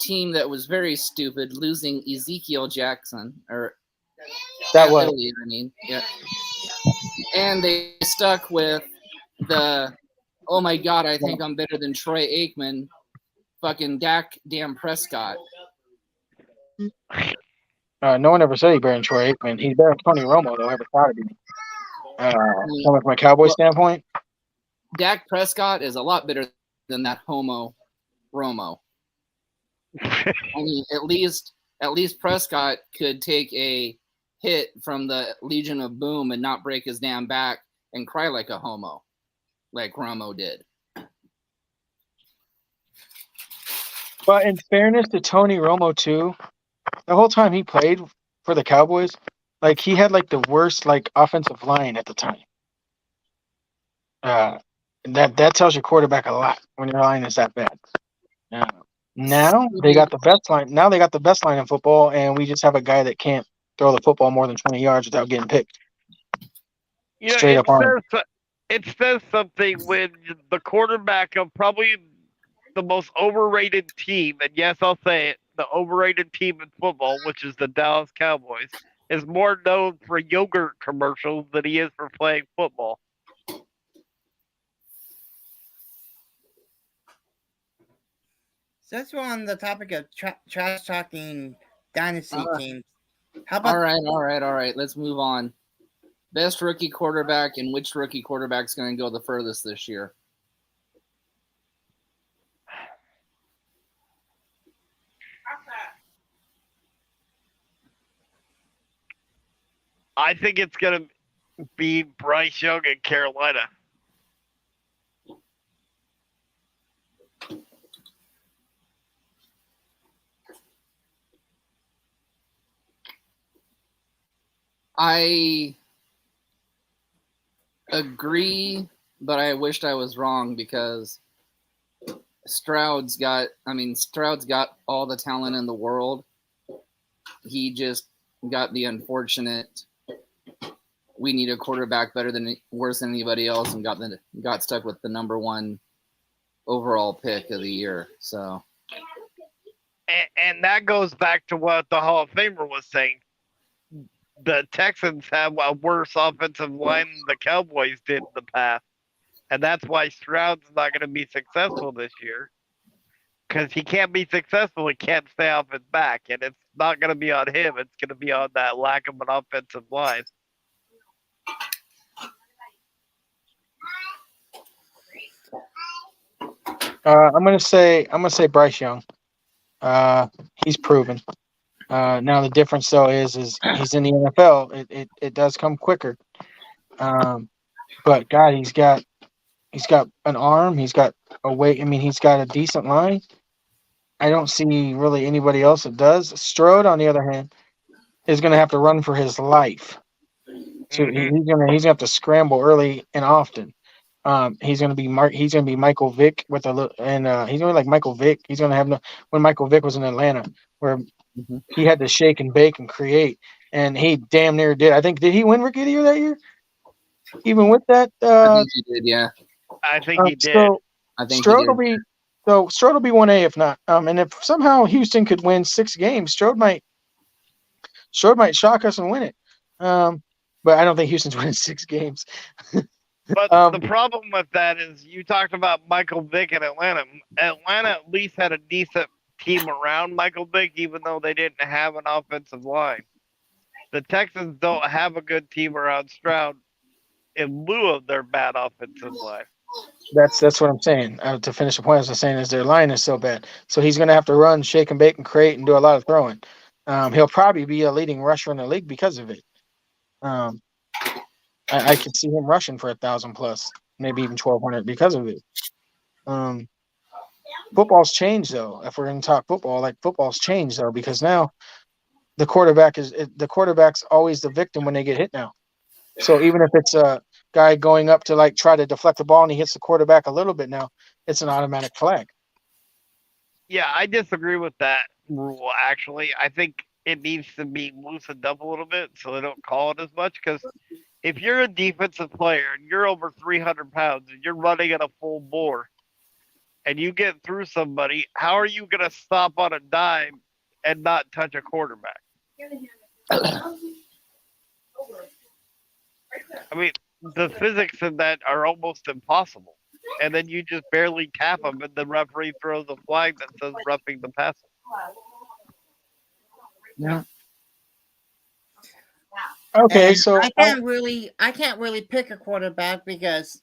team that was very stupid, losing Ezekiel Jackson, or That was. Elliott, I mean, yeah. And they stuck with the, oh my God, I think I'm better than Troy Aikman, fucking Dak damn Prescott. No one ever said he better than Troy Aikman. He's better than Tony Romo, though. Ever thought of him. From my Cowboy standpoint. Dak Prescott is a lot better than that homo Romo. I mean, at least Prescott could take a hit from the Legion of Boom and not break his damn back and cry like a homo, like Romo did. But in fairness to Tony Romo too, the whole time he played for the Cowboys, like he had like the worst like offensive line at the time. That tells your quarterback a lot when your line is that bad. Now they got the best line. Now they got the best line in football, and we just have a guy that can't throw the football more than 20 yards without getting picked. You know, Straight up on him. it says something when the quarterback of probably the most overrated team, and yes, I'll say it, the overrated team in football, which is the Dallas Cowboys, is more known for yogurt commercials than he is for playing football. Since we're on the topic of trash talking dynasty teams, how about All right. Let's move on. Best rookie quarterback and which rookie quarterback's going to go the furthest this year? I think it's going to be Bryce Young in Carolina. I agree, but I wished I was wrong because Stroud's got all the talent in the world. He just got the unfortunate, we need a quarterback worse than anybody else, and got stuck with the number one overall pick of the year. So, And that goes back to what the Hall of Famer was saying. The Texans have a worse offensive line than the Cowboys did in the past. And that's why Stroud's not going to be successful this year. Because he can't be successful, he can't stay off his back. And it's not going to be on him, it's going to be on that lack of an offensive line. I'm gonna say Bryce Young. He's proven. Now the difference though is he's in the NFL. It does come quicker. But God, he's got an arm. He's got a weight. I mean, he's got a decent line. I don't see really anybody else that does. Strode, on the other hand, is going to have to run for his life. So he's gonna have to scramble early and often. He's gonna be Michael Vick with a little, and he's gonna be like Michael Vick. He's gonna have when Michael Vick was in Atlanta, where he had to shake and bake and create, and he damn near did. I think did he win Rookie of the Year that year? Even with that, I think he did. Yeah, I think he did. So I think Strode he will did. be Strode will be 1A if not. And if somehow Houston could win 6 games, Strode might shock us and win it. But I don't think Houston's winning 6 games. But the problem with that is you talked about Michael Vick in Atlanta. Atlanta at least had a decent team around Michael Vick, even though they didn't have an offensive line. The Texans don't have a good team around Stroud in lieu of their bad offensive line. That's what I'm saying. To finish the point, as I was saying, is their line is so bad. So he's going to have to run, shake and bake and create and do a lot of throwing. He'll probably be a leading rusher in the league because of it. I could see him rushing for 1,000 plus, maybe even 1,200 because of it. Football's changed though. If we're going to talk football, like football's changed though, because now the quarterback's always the victim when they get hit now. So even if it's a guy going up to like try to deflect the ball and he hits the quarterback a little bit now, it's an automatic flag. Yeah, I disagree with that rule, actually. I think it needs to be loosened up a little bit so they don't call it as much. Because if you're a defensive player and you're over 300 pounds and you're running at a full bore and you get through somebody, how are you going to stop on a dime and not touch a quarterback? I mean, the physics of that are almost impossible. And then you just barely tap them, and the referee throws a flag that says roughing the passer. Yeah. Okay, And so I can't really pick a quarterback because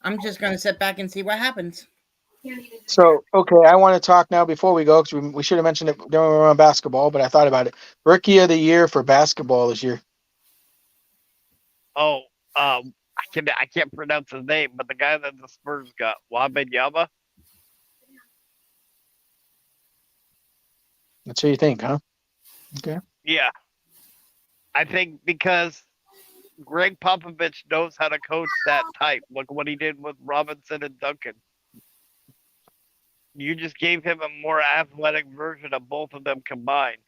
I'm just gonna sit back and see what happens. I want to talk now before we go because we should have mentioned it during we were on basketball, but I thought about it. Rookie of the Year for basketball this year. Oh, I can't pronounce his name, but the guy that the Spurs got, Wembanyama. That's what you think, huh? Okay. Yeah, I think because Greg Popovich knows how to coach that type. Look what he did with Robinson and Duncan. You just gave him a more athletic version of both of them combined.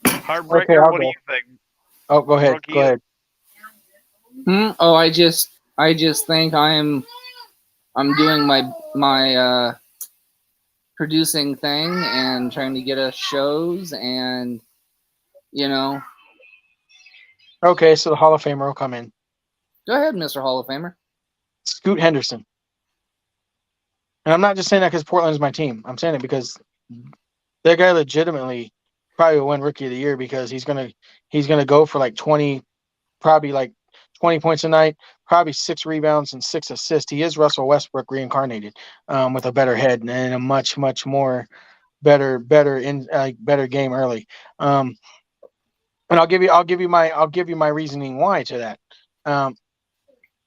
Heartbreaker, Okay, I'll what do go. you think? Oh, go ahead. Rookie Go ahead. Oh, I just think I'm doing my producing thing and trying to get us shows and Okay, so the Hall of Famer will come in. go ahead, Mr. Hall of Famer. Scoot Henderson. And I'm not just saying that because Portland is my team. I'm saying it because that guy legitimately probably will win Rookie of the Year because he's gonna go for like 20 points a night, probably 6 rebounds and 6 assists. He is Russell Westbrook reincarnated, with a better head and a much more better game early. And I'll give you my reasoning why to that.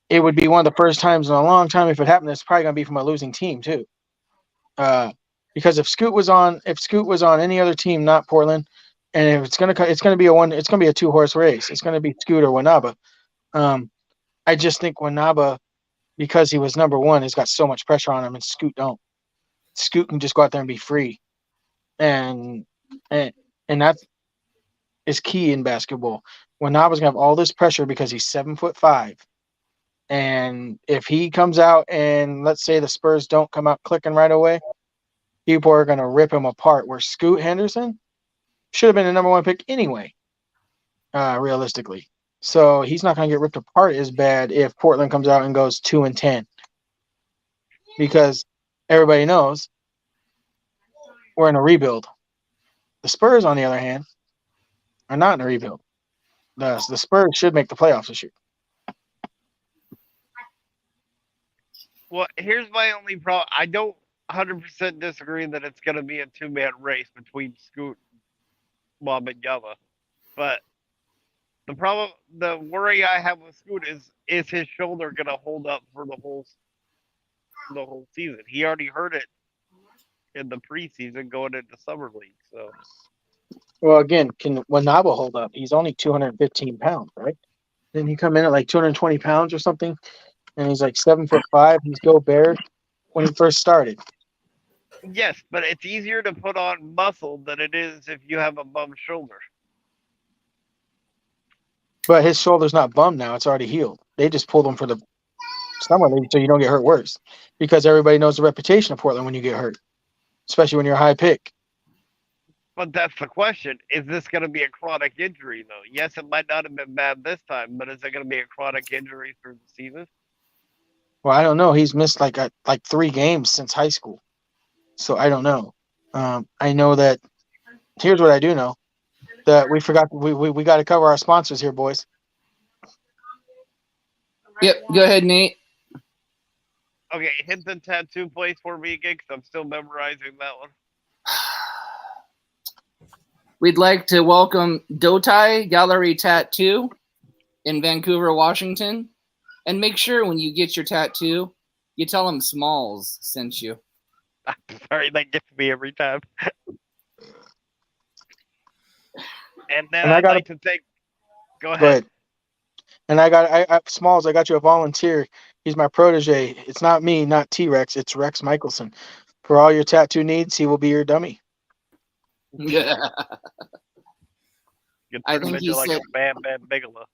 It would be one of the first times in a long time if it happened. It's probably gonna be from a losing team too. Because if Scoot was on any other team, not Portland, and if it's gonna be a 2-horse race. It's gonna be Scoot or Wanaba. I just think Wanaba, because he was number 1, has got so much pressure on him, and Scoot don't. Scoot can just go out there and be free, and that is key in basketball. Wanaba's gonna have all this pressure because he's 7'5", And if he comes out and let's say the Spurs don't come out clicking right away, people are going to rip him apart. Where Scoot Henderson should have been the number one pick anyway, realistically. So he's not going to get ripped apart as bad if Portland comes out and goes 2-10, because everybody knows we're in a rebuild. The Spurs, on the other hand, are not in a rebuild. The Spurs should make the playoffs this year. Well, here's my only problem. I don't 100% disagree that it's going to be a two-man race between Scoot, Bob, and Yama. But the worry I have with Scoot is his shoulder going to hold up for the whole season? He already hurt it in the preseason going into summer league. So, Well, again, can Wanaba hold up? He's only 215 pounds, right? Didn't he come in at like 220 pounds or something? And he's like 7'5". He's Gobert when he first started. yes, but it's easier to put on muscle than it is if you have a bum shoulder. But his shoulder's not bummed now. It's already healed. They just pulled him for the summer league so you don't get hurt worse. Because everybody knows the reputation of Portland when you get hurt, especially when you're a high pick. But that's the question. Is this going to be a chronic injury, though? Yes, it might not have been bad this time, but is it going to be a chronic injury through the season? Well, I don't know. He's missed like 3 games since high school. So I don't know. I know that here's what I do know. That we forgot we got to cover our sponsors here, boys. Yep, go ahead, Nate. Okay, hit the tattoo place for me again, because I'm still memorizing that one. We'd like to welcome Dotai Gallery Tattoo in Vancouver, Washington. And make sure when you get your tattoo, you tell them Smalls sent you. I'm sorry, that gets me every time. And then I'd like to thank. Go ahead. Go ahead. And I Smalls, I got you a volunteer. He's my protege. It's not me, not T-Rex. It's Rex Michelson. For all your tattoo needs, he will be your dummy. Yeah. You I turn him think he into like said- a Bam Bam Bigelow.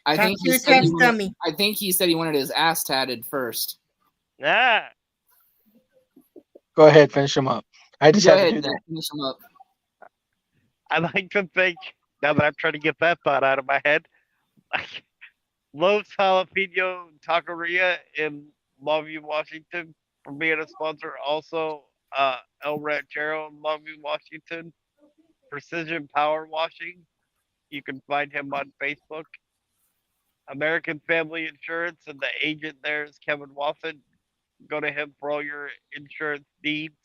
I think he Tattoo said he test wanted, dummy. I think he said he wanted his ass tatted first. Ah, Go ahead, finish him up. I just Go had ahead, to do that. Nate, finish him up. I'd like to thank, now that I'm trying to get that thought out of my head, Lowe's Jalapeno Taqueria in Longview, Washington, for being a sponsor. Also, El Ranchero in Longview, Washington. Precision Power Washing. You can find him on Facebook. American Family Insurance, and the agent there is Kevin Waffen. Go to him for all your insurance needs.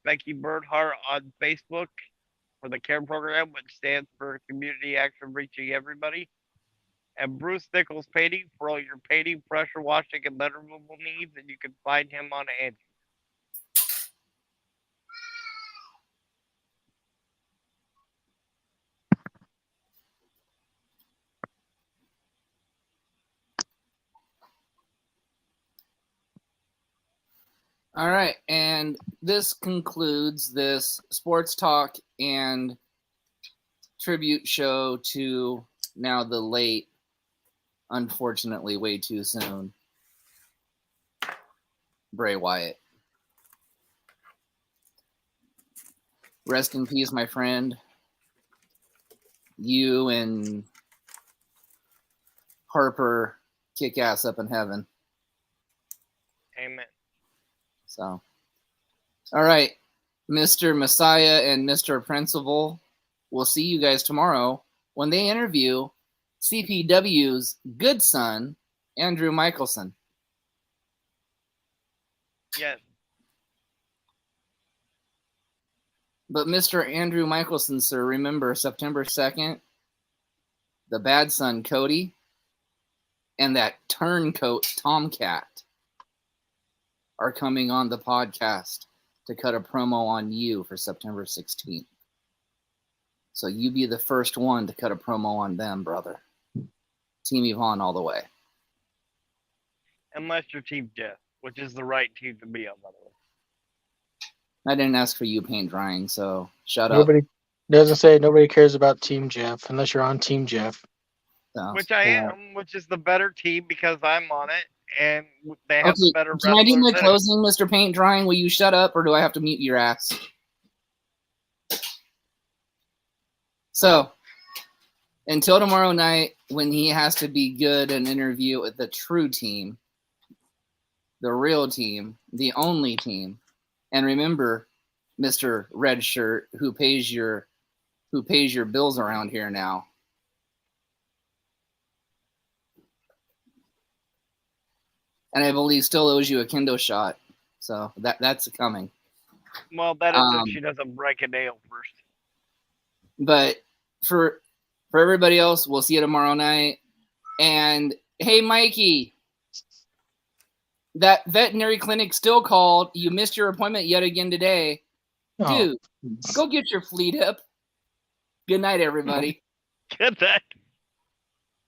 Becky Bernhardt on Facebook for the CARE program, which stands for Community Action Reaching Everybody. And Bruce Nichols Painting for all your painting, pressure washing, and lead removal needs, and you can find him on Angie. All right, and this concludes this sports talk and tribute show to now the late, unfortunately, way too soon, Bray Wyatt. Rest in peace, my friend. You and Harper kick ass up in heaven. Amen. So, all right, Mr. Messiah and Mr. Principal, we'll see you guys tomorrow when they interview CPW's good son, Andrew Michelson. Yes. But Mr. Andrew Michelson, sir, remember September 2nd, the bad son, Cody, and that turncoat, Tomcat, are coming on the podcast to cut a promo on you for September 16th. So you be the first one to cut a promo on them, brother. Team Yvonne all the way. Unless you're Team Jeff, which is the right team to be on, by the way. I didn't ask for you paint drying, so shut up. Nobody doesn't say nobody cares about Team Jeff unless you're on Team Jeff. So. Which I Yeah. am, which is the better team because I'm on it, and they have the Okay, better can I do my wrestlers in it. closing, Mr. Paint Drying? Will you shut up, or do I have to mute your ass? So, until tomorrow night, when he has to be good and interview with the true team, the real team, the only team, and remember, Mr. Red Shirt, who pays your bills around here now. And I believe still owes you a kendo shot. So that's coming. Well, that is if she doesn't break a nail first. But for everybody else, we'll see you tomorrow night. And hey, Mikey, that veterinary clinic still called. You missed your appointment yet again today. Oh. Dude, go get your fleet up. Good night, everybody. Get that.